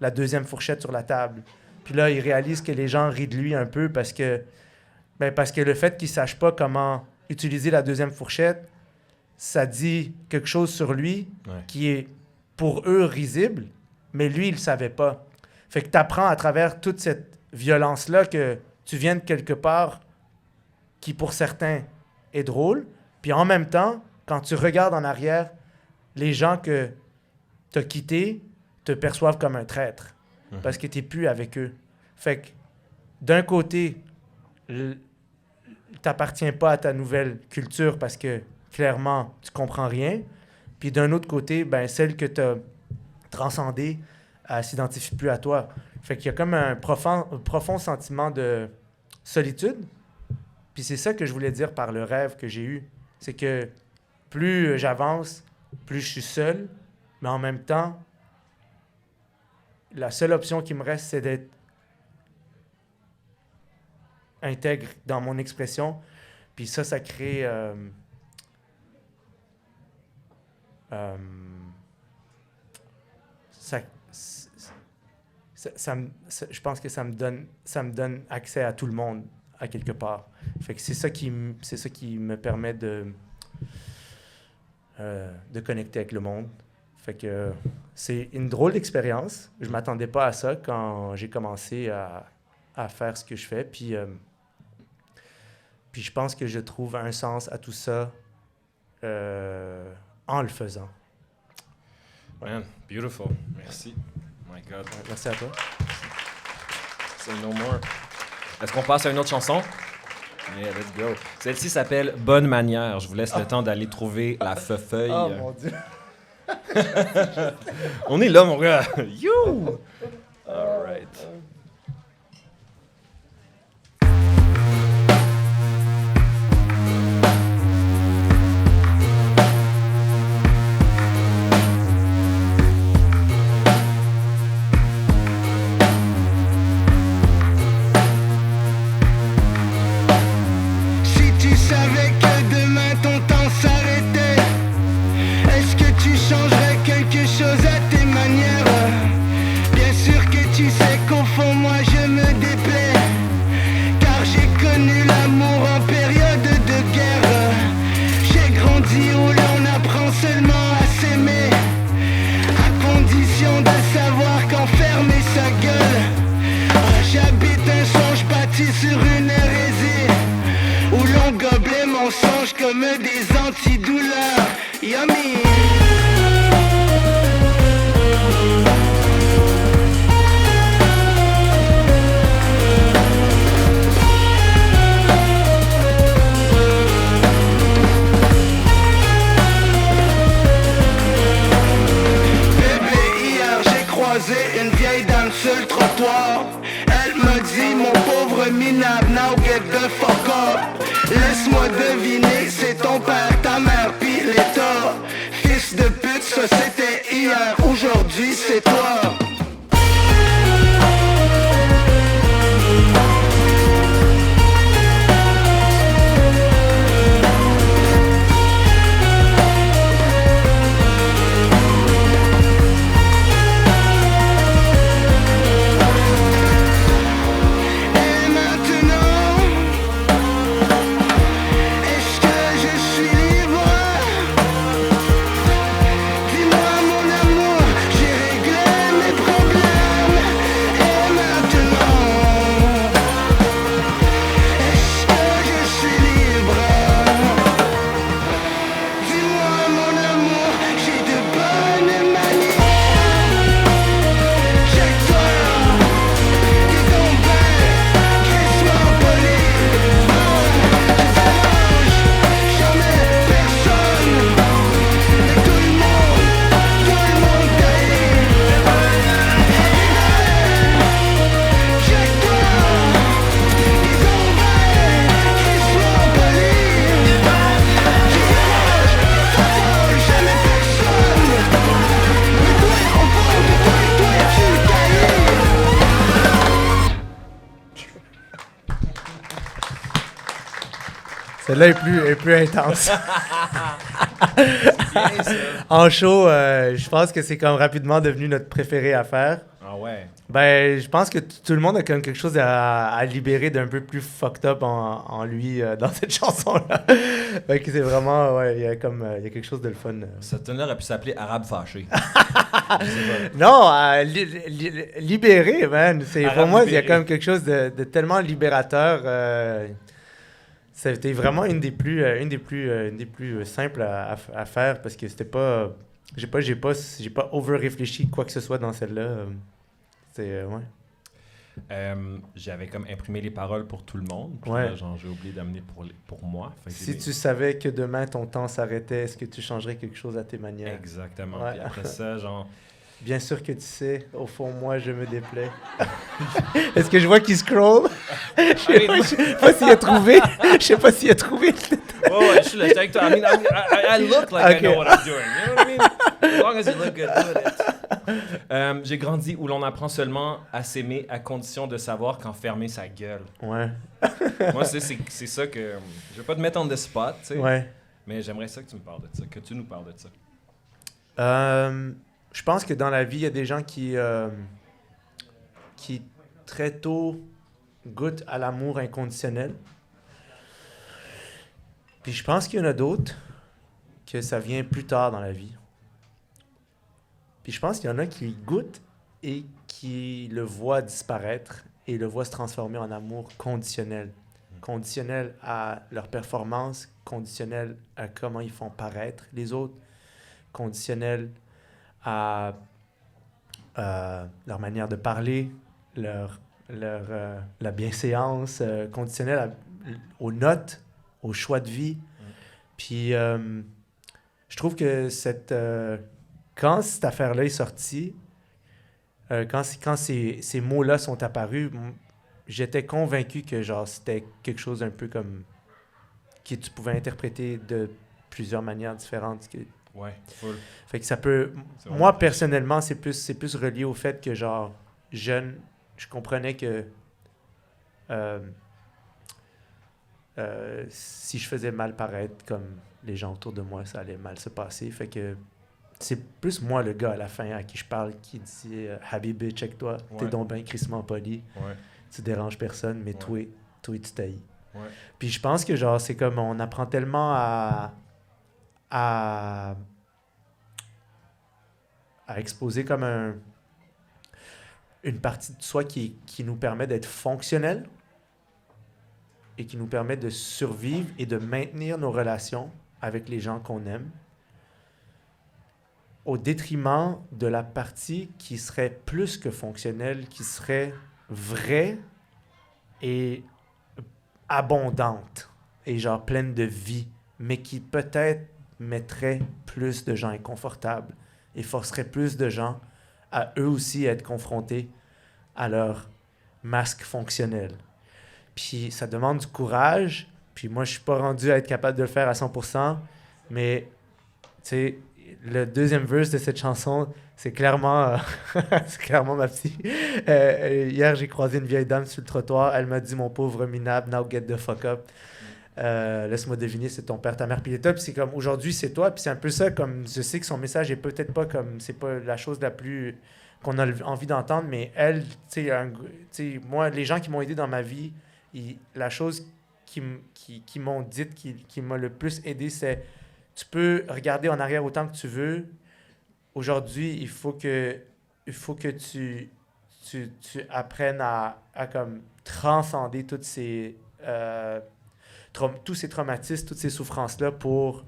la deuxième fourchette sur la table. Puis là, il réalise que les gens rient de lui un peu parce que le fait qu'il ne sache pas comment utiliser la deuxième fourchette, ça dit quelque chose sur lui qui est pour eux risible, mais lui, il ne le savait pas. Fait que tu apprends à travers toute cette violence-là que tu viens de quelque part qui, pour certains, est drôle. Puis en même temps, quand tu regardes en arrière, les gens que tu as quittés te perçoivent comme un traître parce que tu n'es plus avec eux. Fait que d'un côté, tu n'appartiens pas à ta nouvelle culture parce que clairement, tu comprends rien. Puis d'un autre côté, ben, celle que tu as transcendée, elle ne s'identifie plus à toi. Fait qu'il y a comme un profond sentiment de solitude. Puis c'est ça que je voulais dire par le rêve que j'ai eu. C'est que plus j'avance, plus je suis seul, mais en même temps, la seule option qui me reste, c'est d'être intègre dans mon expression. Puis ça crée... je pense que ça me donne accès à tout le monde, à quelque part. Fait que c'est ça qui me permet de connecter avec le monde. Fait que c'est une drôle d'expérience. Je m'attendais pas à ça quand j'ai commencé à faire ce que je fais. Puis je pense que je trouve un sens à tout ça en le faisant. Man, beautiful. Merci. My God. Merci à toi. Say no more. Est-ce qu'on passe à une autre chanson? Yeah, let's go. Celle-ci s'appelle Bonne manière. Je vous laisse le temps d'aller trouver la feuille. Oh mon Dieu. On est là, mon gars. You! All right. Laisse-moi deviner, c'est ton père, ta mère, pis l'État. Fils de pute, ça c'était hier, aujourd'hui c'est toi. Celle-là est plus intense. En show, je pense que c'est comme rapidement devenu notre préféré à faire. Ah Ah ouais. Ben, je pense que tout le monde a comme quelque chose à libérer d'un peu plus fucked up en lui dans cette chanson-là. Fait que c'est vraiment, ouais, il y a quelque chose de le fun. Cette tune-là aurait pu s'appeler Arabe fâché. Je sais pas. Non, libérer, man. Pour Arabe moi, il y a libéré. quand même quelque chose de tellement libérateur. C'était vraiment une des plus simples à faire parce que c'était pas. J'ai pas over-réfléchi quoi que ce soit dans celle-là. Ouais. J'avais comme imprimé les paroles pour tout le monde. Puis Ouais. là, genre, j'ai oublié d'amener pour moi. Fait que j'ai Si mis- tu savais que demain ton temps s'arrêtait, est-ce que tu changerais quelque chose à tes manières? Exactement. Ouais. Puis après ça, genre... Bien sûr que tu sais, au fond, moi, je me déplais. Est-ce que je vois qu'il scroll? Je sais pas s'il a trouvé. Je sais pas s'il a trouvé. Oh, ouais, je suis là, j'étais avec toi. I look like I know what I'm doing. You know what I mean? As long as you look good, do it. J'ai grandi où l'on apprend seulement à s'aimer à condition de savoir quand fermer sa gueule. Ouais. Moi, c'est ça que... Je vais pas te mettre on the spot, tu sais. Ouais. Mais j'aimerais ça que tu me parles de ça, que tu nous parles de ça. Je pense que dans la vie, il y a des gens qui très tôt goûtent à l'amour inconditionnel. Puis je pense qu'il y en a d'autres que ça vient plus tard dans la vie. Puis je pense qu'il y en a qui goûtent et qui le voient disparaître et le voient se transformer en amour conditionnel. Conditionnel à leur performance, conditionnel à comment ils font paraître les autres, conditionnel à leur manière de parler, la bienséance, conditionnel aux notes, au choix de vie. Puis je trouve que quand cette affaire-là est sortie, quand ces mots-là sont apparus, j'étais convaincu que genre c'était quelque chose un peu comme que tu pouvais interpréter de plusieurs manières différentes. Ouais, full. Fait que ça peut... C'est Moi, vraiment- personnellement, c'est plus relié au fait que, genre, jeune, je comprenais que si je faisais mal paraître comme les gens autour de moi, ça allait mal se passer. Fait que c'est plus moi, le gars, à la fin, à qui je parle, qui dit « Habibi, check-toi, t'es Ouais. donc bien crissement poli, Ouais, tu déranges personne, mais Ouais. toi, tu taillis. ouais. » Puis je pense que, genre, c'est comme on apprend tellement à exposer comme une partie de soi qui nous permet d'être fonctionnel et qui nous permet de survivre et de maintenir nos relations avec les gens qu'on aime au détriment de la partie qui serait plus que fonctionnelle, qui serait vraie et abondante et genre pleine de vie, mais qui peut-être mettrait plus de gens inconfortables et forcerait plus de gens à eux aussi être confrontés à leur masque fonctionnel. Puis ça demande du courage, puis moi je suis pas rendu à être capable de le faire à 100%, mais tu sais, le deuxième verse de cette chanson, c'est clairement, c'est clairement ma psy. Hier, j'ai croisé une vieille dame sur le trottoir, elle m'a dit « Mon pauvre minable, now get the fuck up ». Laisse-moi deviner, c'est ton père, ta mère, puis il est top. C'est comme aujourd'hui, c'est toi, puis c'est un peu ça. Comme je sais que son message est peut-être pas comme c'est pas la chose la plus qu'on a envie d'entendre, mais elle, tu sais, moi, les gens qui m'ont aidé dans ma vie, la chose qui m'ont dit, qui m'a le plus aidé, c'est tu peux regarder en arrière autant que tu veux. Aujourd'hui, il faut que tu apprennes à comme transcender toutes ces tous ces traumatismes, toutes ces souffrances-là pour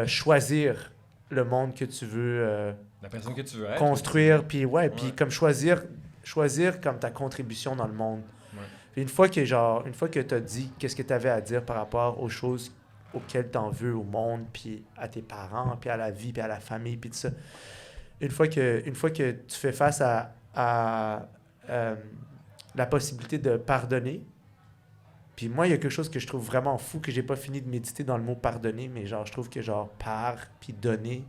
choisir le monde que tu veux La personne que tu veux être. construire, puis puis Ouais. comme choisir comme ta contribution dans le monde. Ouais. Puis une fois que tu as dit qu'est-ce que tu avais à dire par rapport aux choses auxquelles tu en veux au monde, puis à tes parents, puis à la vie, puis à la famille, puis tout ça, une fois que tu fais face à la possibilité de pardonner. Puis moi, il y a quelque chose que je trouve vraiment fou, que j'ai pas fini de méditer dans le mot pardonner, mais genre, je trouve que genre, puis donner,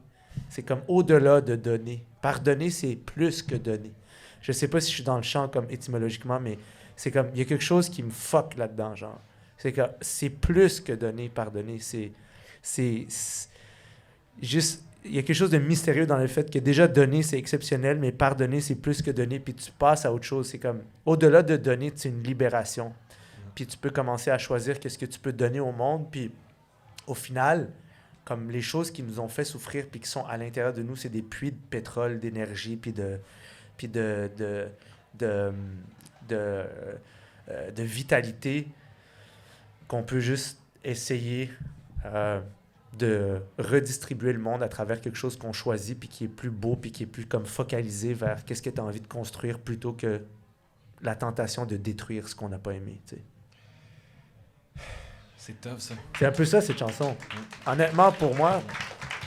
c'est comme au-delà de donner. Pardonner, c'est plus que donner. Je sais pas si je suis dans le champ comme étymologiquement, mais c'est comme, il y a quelque chose qui me fuck là-dedans, genre. C'est que c'est plus que donner, pardonner. C'est juste, il y a quelque chose de mystérieux dans le fait que déjà donner, c'est exceptionnel, mais pardonner, c'est plus que donner, puis tu passes à autre chose. C'est comme, au-delà de donner, c'est une libération. Puis tu peux commencer à choisir qu'est-ce que tu peux donner au monde, puis au final, comme les choses qui nous ont fait souffrir, puis qui sont à l'intérieur de nous, c'est des puits de pétrole, d'énergie, puis de vitalité qu'on peut juste essayer de redistribuer le monde à travers quelque chose qu'on choisit puis qui est plus beau puis qui est plus comme focalisé vers qu'est-ce que tu as envie de construire plutôt que la tentation de détruire ce qu'on n'a pas aimé, tu sais. C'est tough, ça. C'est un peu ça, cette chanson. Honnêtement, pour moi...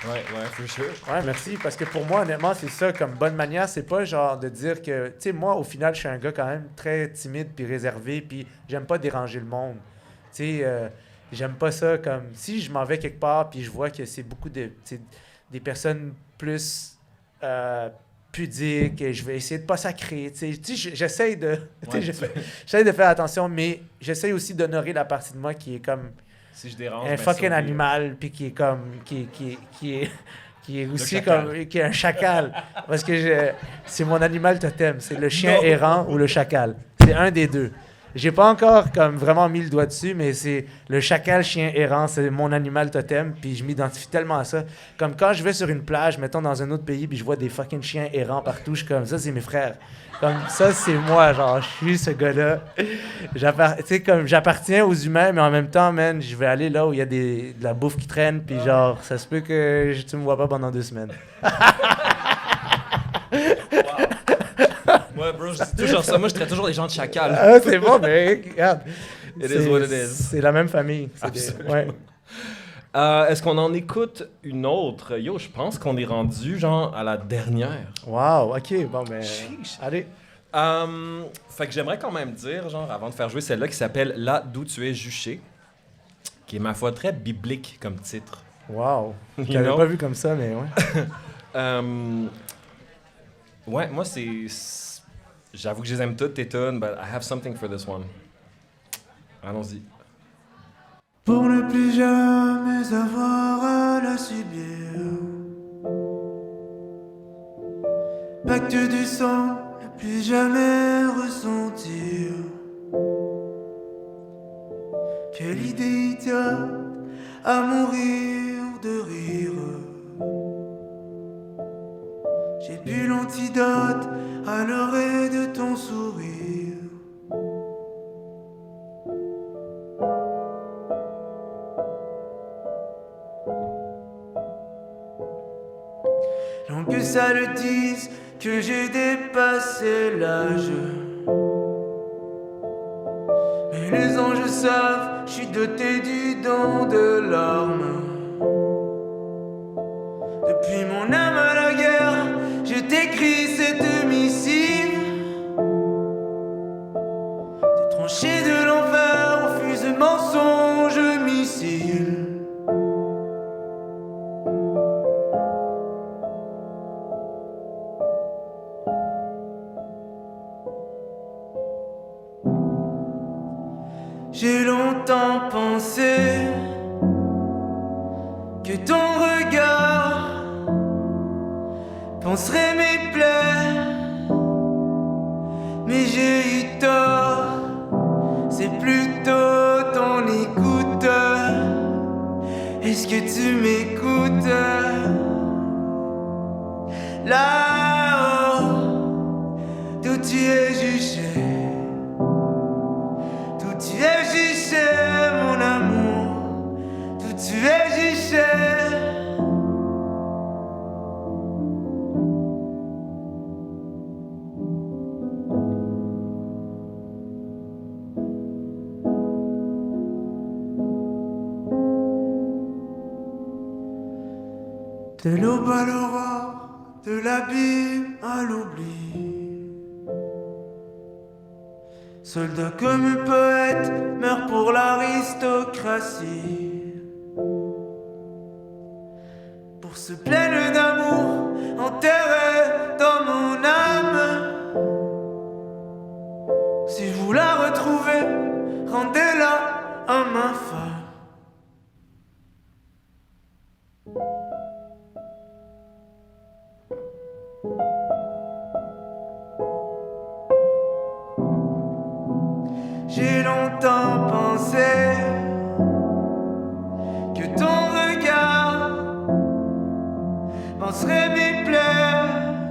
Ouais, for sure. Ouais, merci. Parce que pour moi, honnêtement, c'est ça, comme bonne manière, c'est pas genre de dire que... Tu sais, moi, au final, je suis un gars quand même très timide puis réservé puis j'aime pas déranger le monde. Tu sais... J'aime pas ça comme... Si je m'en vais quelque part puis je vois que c'est beaucoup des personnes plus pudiques, et je vais essayer de pas sacrer. Tu sais, j'essaie de... J'essaie de faire attention, mais j'essaie aussi d'honorer la partie de moi qui est comme... Si je dérange... Un fucking animal, puis qui est comme... Qui est aussi comme... Qui est un chacal. Parce que c'est mon animal totem. C'est le chien errant ou le chacal. C'est un des deux. J'ai pas encore comme vraiment mis le doigt dessus, mais c'est le chacal chien errant, c'est mon animal totem, puis je m'identifie tellement à ça. Comme quand je vais sur une plage, mettons dans un autre pays, puis je vois des fucking chiens errants partout, je suis comme ça, c'est mes frères. Comme ça, c'est moi, genre, je suis ce gars-là. Tu sais, comme j'appartiens aux humains, mais en même temps, man, je vais aller là où il y a de la bouffe qui traîne, puis genre, ça se peut que tu me vois pas pendant 2 semaines. Ouais, bro, je dis toujours ça. Moi, je traite toujours les gens de chacal. Ah, c'est bon, mais regarde. It is what it is. C'est la même famille. Ouais. Est-ce qu'on en écoute une autre? Yo, je pense qu'on est rendu, genre, à la dernière. Wow, OK. Bon, ben, allez. Fait que j'aimerais quand même dire, genre, avant de faire jouer celle-là, qui s'appelle « Là d'où tu es juché », qui est, ma foi, très biblique comme titre. Wow. Je l'avais pas vu comme ça, mais ouais. Ouais, moi, j'avoue que je les aime toutes, tes tunes, but I have something for this one. Allons-y. Pour ne plus jamais avoir à la subir. Pacte du sang, ne plus jamais ressentir. Quelle idée idiote à mourir de rire. J'ai bu l'antidote à l'oreille de ton sourire. Non que ça le dise, que j'ai dépassé l'âge. Mais les anges savent, je suis doté du don de larmes. Depuis mon âme à la guerre, je t'écris cette missive. Des tranchées de l'enfer refusent mensonges, missiles. J'ai longtemps pensé que ton regard panserait mes plaies, mais j'ai eu tort. C'est plutôt ton écoute. Est-ce que tu m'écoutes? Là-haut, d'où tu es juché, d'où tu es juché, mon amour, d'où tu es juché. De l'aube à l'aurore, de l'abîme à l'oubli. Soldat comme poète meurt pour l'aristocratie. Pour ce plein d'amour enterré dans mon âme. Si vous la retrouvez, rendez-la à ma femme. sans penser que ton regard penserait mes pleurs.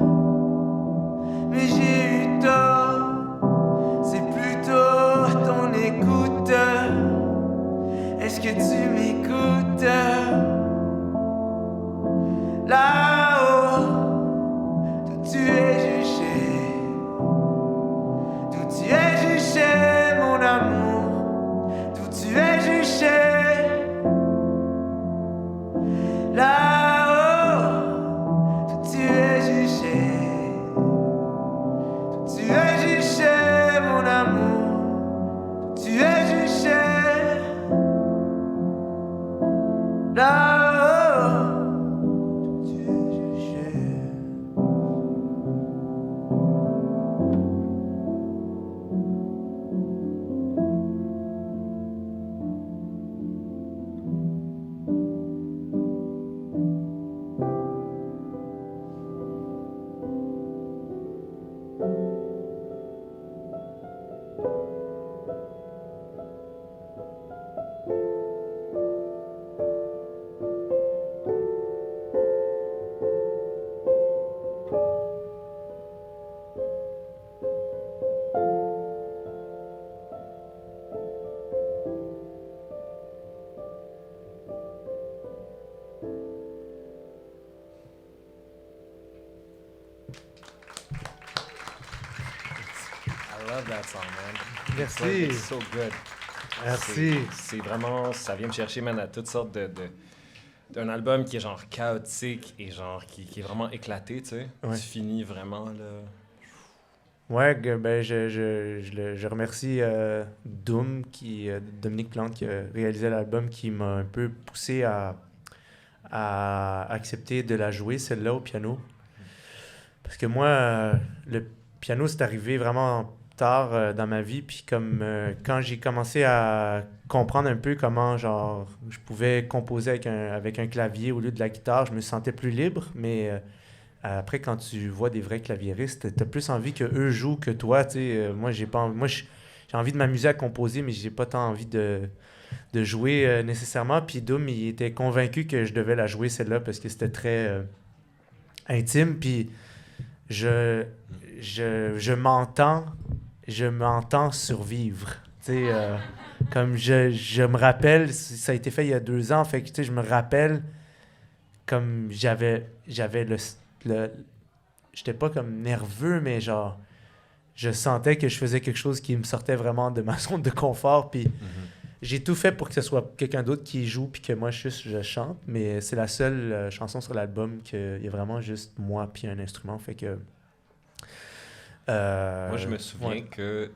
Mais j'ai eu tort, c'est plutôt ton écoute. Est-ce que tu m'écoutes? Là-haut, d'où tu es juché, d'où tu es juché, mon amour, d'où tu es juché. Là-haut, d'où tu es juché, d'où tu es juché, mon amour, d'où tu es juché. Là-haut, d'où tu es juché. I love that song, man. Merci. It's so good. Merci. C'est vraiment, ça vient me chercher, man, à toutes sortes d'un album qui est genre chaotique et genre qui est vraiment éclaté, tu sais. Ouais. Tu finis vraiment, là. Ouais, ben je remercie Doom, Dominique Plante, qui a réalisé l'album, qui m'a un peu poussé à accepter de la jouer, celle-là, au piano. Parce que moi, le piano, c'est arrivé vraiment tard dans ma vie. Puis comme quand j'ai commencé à comprendre un peu comment genre je pouvais composer avec un clavier au lieu de la guitare, je me sentais plus libre. Mais après, quand tu vois des vrais claviéristes, t'as plus envie que eux jouent que toi. Tu sais, moi, j'ai envie de m'amuser à composer, mais j'ai pas tant envie de jouer nécessairement. Puis Doom, il était convaincu que je devais la jouer celle-là parce que c'était très intime. Puis je m'entends survivre. Tu sais, comme je me rappelle, ça a été fait il y a 2 ans, fait que tu sais, je me rappelle comme j'avais j'étais pas comme nerveux, mais genre je sentais que je faisais quelque chose qui me sortait vraiment de ma zone de confort, puis j'ai tout fait pour que ce soit quelqu'un d'autre qui joue puis que moi je chante, mais c'est la seule chanson sur l'album qu'il y a vraiment juste moi puis un instrument, fait que Moi, je me souviens ouais. que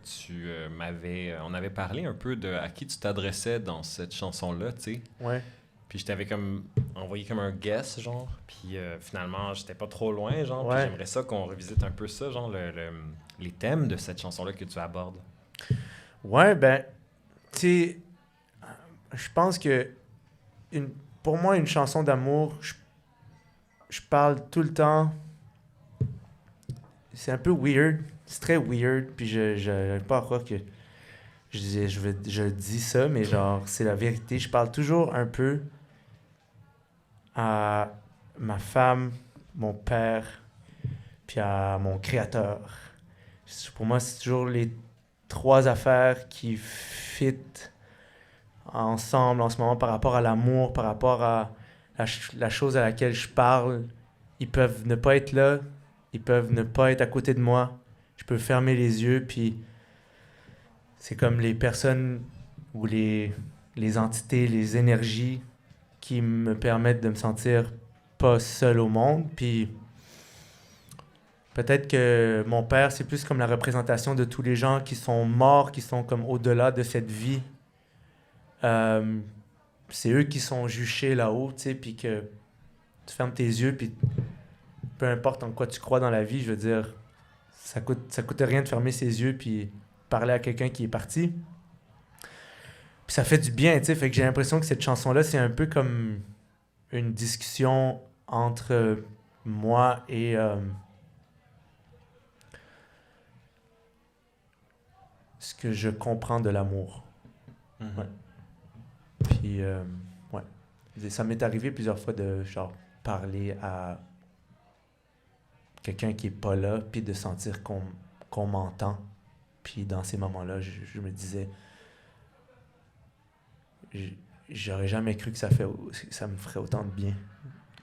on avait parlé un peu de à qui tu t'adressais dans cette chanson-là, tu sais. Ouais. Puis je t'avais comme envoyé comme un guess, genre. Puis finalement, j'étais pas trop loin, genre. Ouais. Puis j'aimerais ça qu'on revisite un peu ça, genre, les thèmes de cette chanson-là que tu abordes. Ouais, ben, tu sais, je pense que pour moi, une chanson d'amour, je parle tout le temps. C'est un peu weird. C'est très weird. Puis je n'arrive pas à croire que je dis ça, mais genre, c'est la vérité. Je parle toujours un peu à ma femme, mon père, puis à mon créateur. Pour moi, c'est toujours les 3 affaires qui fit ensemble en ce moment par rapport à l'amour, par rapport à la chose à laquelle je parle. Ils peuvent ne pas être là, ils peuvent ne pas être à côté de moi. Je peux fermer les yeux, puis c'est comme les personnes ou les entités, les énergies qui me permettent de me sentir pas seul au monde. Puis peut-être que mon père, c'est plus comme la représentation de tous les gens qui sont morts, qui sont comme au-delà de cette vie. C'est eux qui sont juchés là-haut, tu sais, puis que tu fermes tes yeux, puis peu importe en quoi tu crois dans la vie, je veux dire, ça coûte rien de fermer ses yeux puis parler à quelqu'un qui est parti. Puis ça fait du bien, tu sais, fait que j'ai l'impression que cette chanson-là, c'est un peu comme une discussion entre moi et ce que je comprends de l'amour. Ouais. Puis, ouais. Ça m'est arrivé plusieurs fois de, genre, parler à quelqu'un qui est pas là, puis de sentir qu'on m'entend. Puis dans ces moments-là, je me disais, j'aurais jamais cru que ça me ferait autant de bien.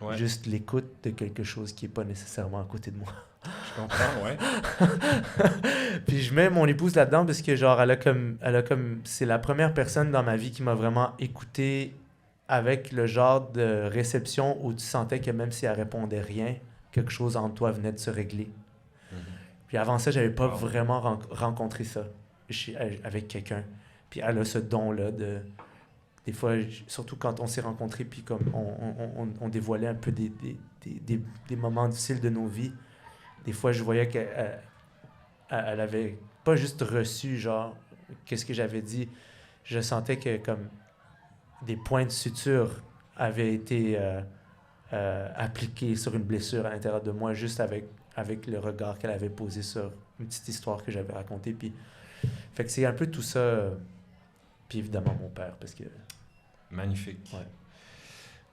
Ouais. Juste l'écoute de quelque chose qui est pas nécessairement à côté de moi. Je comprends, ouais. Puis je mets mon épouse là-dedans parce que genre elle a comme c'est la première personne dans ma vie qui m'a vraiment écouté avec le genre de réception où tu sentais que même si elle répondait rien, quelque chose en toi venait de se régler. Mhm. Puis avant ça, j'avais pas Wow. vraiment rencontré ça avec quelqu'un. Puis elle a ce don-là de... Des fois, surtout quand on s'est rencontrés, puis comme on dévoilait un peu des moments difficiles de nos vies, des fois, je voyais qu'elle elle avait pas juste reçu, genre, qu'est-ce que j'avais dit. Je sentais que comme des points de suture avaient été appliqués sur une blessure à l'intérieur de moi, juste avec le regard qu'elle avait posé sur une petite histoire que j'avais racontée. Puis, fait que c'est un peu tout ça. Puis évidemment, mon père, parce que... Magnifique. Ouais.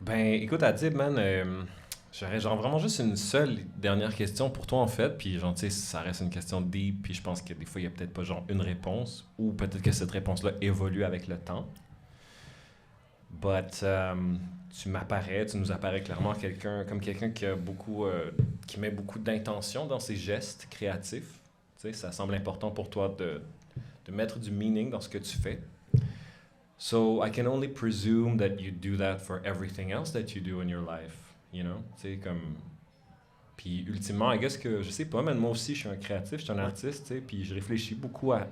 Ben, écoute, Adib, man, j'aurais genre vraiment juste une seule dernière question pour toi, en fait. Puis, genre, tu sais, ça reste une question deep. Puis, je pense que des fois, il n'y a peut-être pas genre une réponse. Ou peut-être que cette réponse-là évolue avec le temps. But, tu nous apparais clairement comme quelqu'un qui a beaucoup, qui met beaucoup d'intention dans ses gestes créatifs. Tu sais, ça semble important pour toi de mettre du meaning dans ce que tu fais. So I can only presume that you do that for everything else that you do in your life, you know? Tu sais, comme... Puis ultimement, I guess que, je sais pas, mais moi aussi, je suis un créatif, je suis un artiste, tu sais, puis je réfléchis beaucoup à...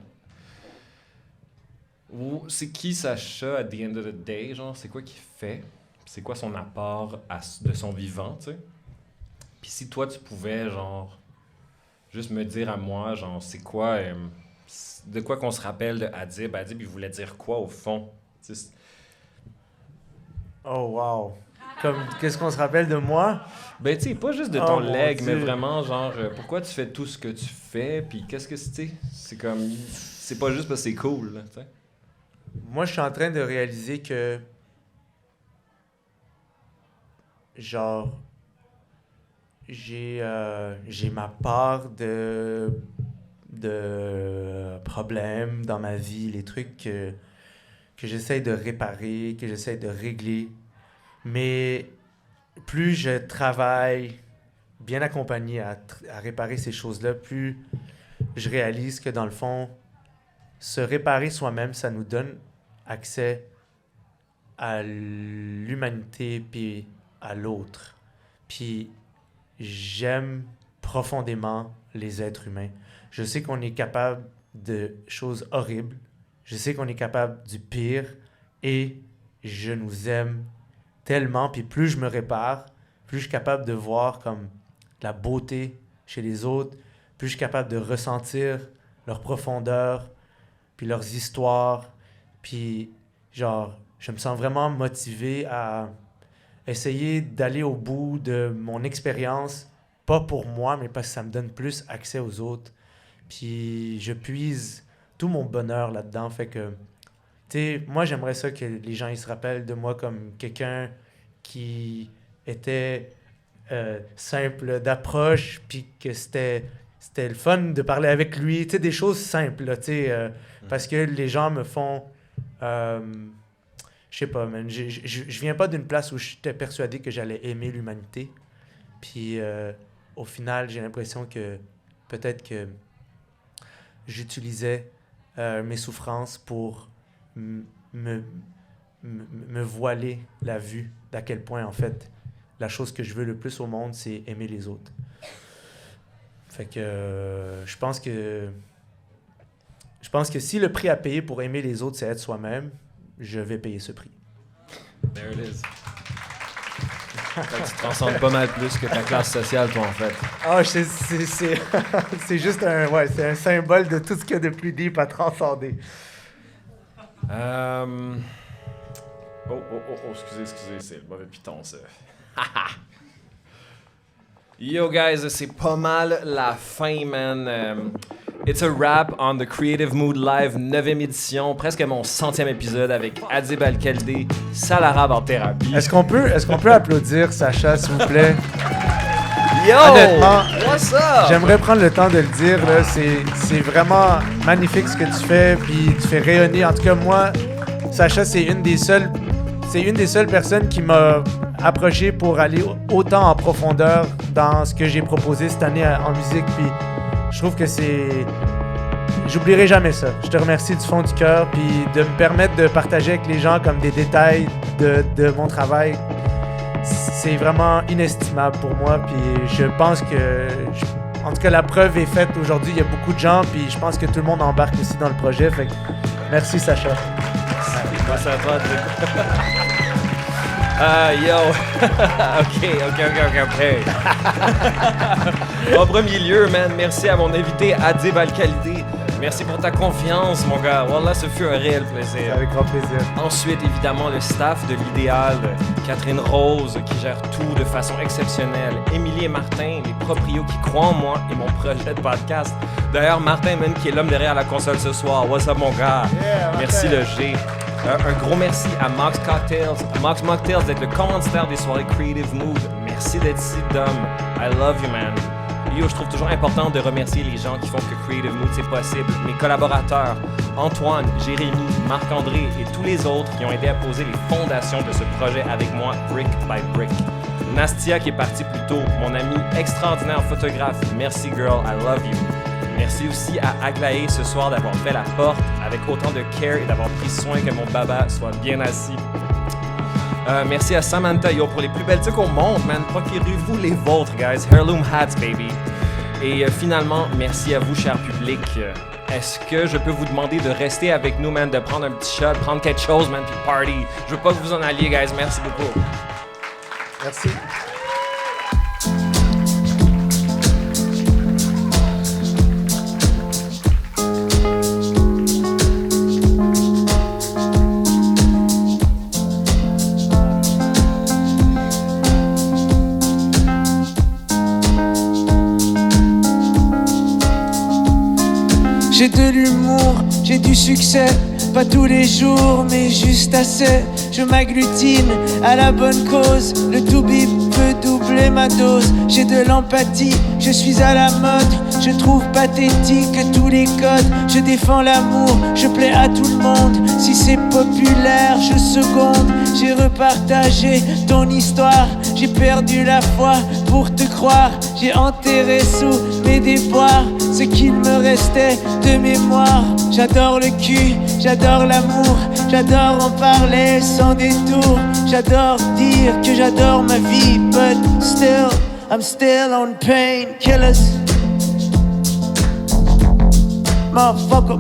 C'est qui Sacha, at the end of the day, genre, c'est quoi qu'il fait? C'est quoi son apport de son vivant, tu sais? Puis si toi, tu pouvais, genre, juste me dire à moi, genre, c'est quoi... de quoi qu'on se rappelle de Adib? Adib, il voulait dire quoi, au fond? T'sais, Oh, wow! Comme, qu'est-ce qu'on se rappelle de moi? ben, tu sais, pas juste de ton mon leg, mais Dieu. vraiment, genre, pourquoi tu fais tout ce que tu fais, puis qu'est-ce que c'est, c'est comme... C'est pas juste parce que c'est cool, là, tu sais. Moi, je suis en train de réaliser que... Genre... J'ai ma part de problèmes dans ma vie, les trucs que j'essaie de réparer, que j'essaie de régler. Mais plus je travaille bien accompagné à réparer ces choses-là, plus je réalise que dans le fond, se réparer soi-même, ça nous donne accès à l'humanité puis à l'autre. Puis j'aime profondément les êtres humains. Je sais qu'on est capable de choses horribles. Je sais qu'on est capable du pire. Et je nous aime tellement. Puis plus je me répare, plus je suis capable de voir comme la beauté chez les autres. Plus je suis capable de ressentir leur profondeur, puis leurs histoires. Puis genre, je me sens vraiment motivé à essayer d'aller au bout de mon expérience. Pas pour moi, mais parce que ça me donne plus accès aux autres. Puis je puise tout mon bonheur là-dedans. Fait que, tu sais, moi, j'aimerais ça que les gens ils se rappellent de moi comme quelqu'un qui était simple d'approche, puis que c'était le fun de parler avec lui. Tu sais, des choses simples, là, tu sais, parce que les gens me font... je sais pas, man. Je viens pas d'une place où j'étais persuadé que j'allais aimer l'humanité. Puis... au final, j'ai l'impression que peut-être que j'utilisais mes souffrances pour me voiler la vue d'à quel point, en fait, la chose que je veux le plus au monde, c'est aimer les autres. Fait que je pense que si le prix à payer pour aimer les autres, c'est être soi-même, je vais payer ce prix. There it is. Tu te transcendes pas mal plus que ta classe sociale, toi, en fait. Ah, c'est juste c'est un symbole de tout ce qu'il y a de plus deep à transcender. Excusez, c'est le mauvais piton, ça. Yo, guys, c'est pas mal la fin, man. It's a wrap on the Creative Mood Live 9e édition, presque mon 100e épisode avec Adib Al-Khaldi, Sal Arabe en thérapie. Est-ce qu'on peut applaudir Sacha, s'il vous plaît? Yo! Honnêtement, what's up? J'aimerais prendre le temps de le dire. Là, c'est vraiment magnifique ce que tu fais, puis tu fais rayonner. En tout cas, moi, Sacha, c'est une des seules personnes qui m'a approché pour aller autant en profondeur dans ce que j'ai proposé cette année en musique. Puis je trouve que j'oublierai jamais ça. Je te remercie du fond du cœur, puis de me permettre de partager avec les gens comme des détails de mon travail. C'est vraiment inestimable pour moi, puis je pense que... En tout cas, la preuve est faite aujourd'hui. Il y a beaucoup de gens, puis je pense que tout le monde embarque aussi dans le projet. Fait que merci, Sacha. Grâce à toi, yo. OK. En premier lieu, man, merci à mon invité Adib Al-Khaldi. Merci pour ta confiance, mon gars. Wallah, ce fut un réel plaisir. Avec grand plaisir. Ensuite, évidemment, le staff de l'Idéal, Catherine Rose, qui gère tout de façon exceptionnelle, Émilie et Martin, les proprios qui croient en moi et mon projet de podcast. D'ailleurs, Martin, man, qui est l'homme derrière la console ce soir. What's up, mon gars? Yeah, merci, le G. Un gros merci à Mox Cocktails. Mox Mocktails d'être le commanditaire des soirées Creative Mood. Merci d'être ici, Dom. I love you, man. Yo, je trouve toujours important de remercier les gens qui font que Creative Mood c'est possible. Mes collaborateurs, Antoine, Jérémy, Marc-André et tous les autres qui ont aidé à poser les fondations de ce projet avec moi, brick by brick. Nastia qui est partie plus tôt, mon ami extraordinaire photographe. Merci, girl, I love you. Merci aussi à Aglaé ce soir d'avoir fait la porte avec autant de care et d'avoir pris soin que mon baba soit bien assis. Merci à Samantha, yo, pour les plus belles trucs au monde, man. Procurez-vous les vôtres, guys. Heirloom hats, baby. Et finalement, merci à vous, cher public. Est-ce que je peux vous demander de rester avec nous, man, de prendre un petit shot, prendre quelque chose, man, puis party. Je veux pas que vous en alliez, guys. Merci beaucoup. Merci. J'ai de l'humour, j'ai du succès, pas tous les jours mais juste assez. Je m'agglutine à la bonne cause, le to-be peut doubler ma dose. J'ai de l'empathie, je suis à la mode, je trouve pathétique tous les codes. Je défends l'amour, je plais à tout le monde, si c'est populaire je seconde. J'ai repartagé ton histoire, j'ai perdu la foi pour te croire. J'ai enterré sous mes déboires ce qu'il me restait de mémoire. J'adore le cul, j'adore l'amour, j'adore en parler sans détour. J'adore dire que j'adore ma vie, but still, I'm still on painkillers. Motherfucker,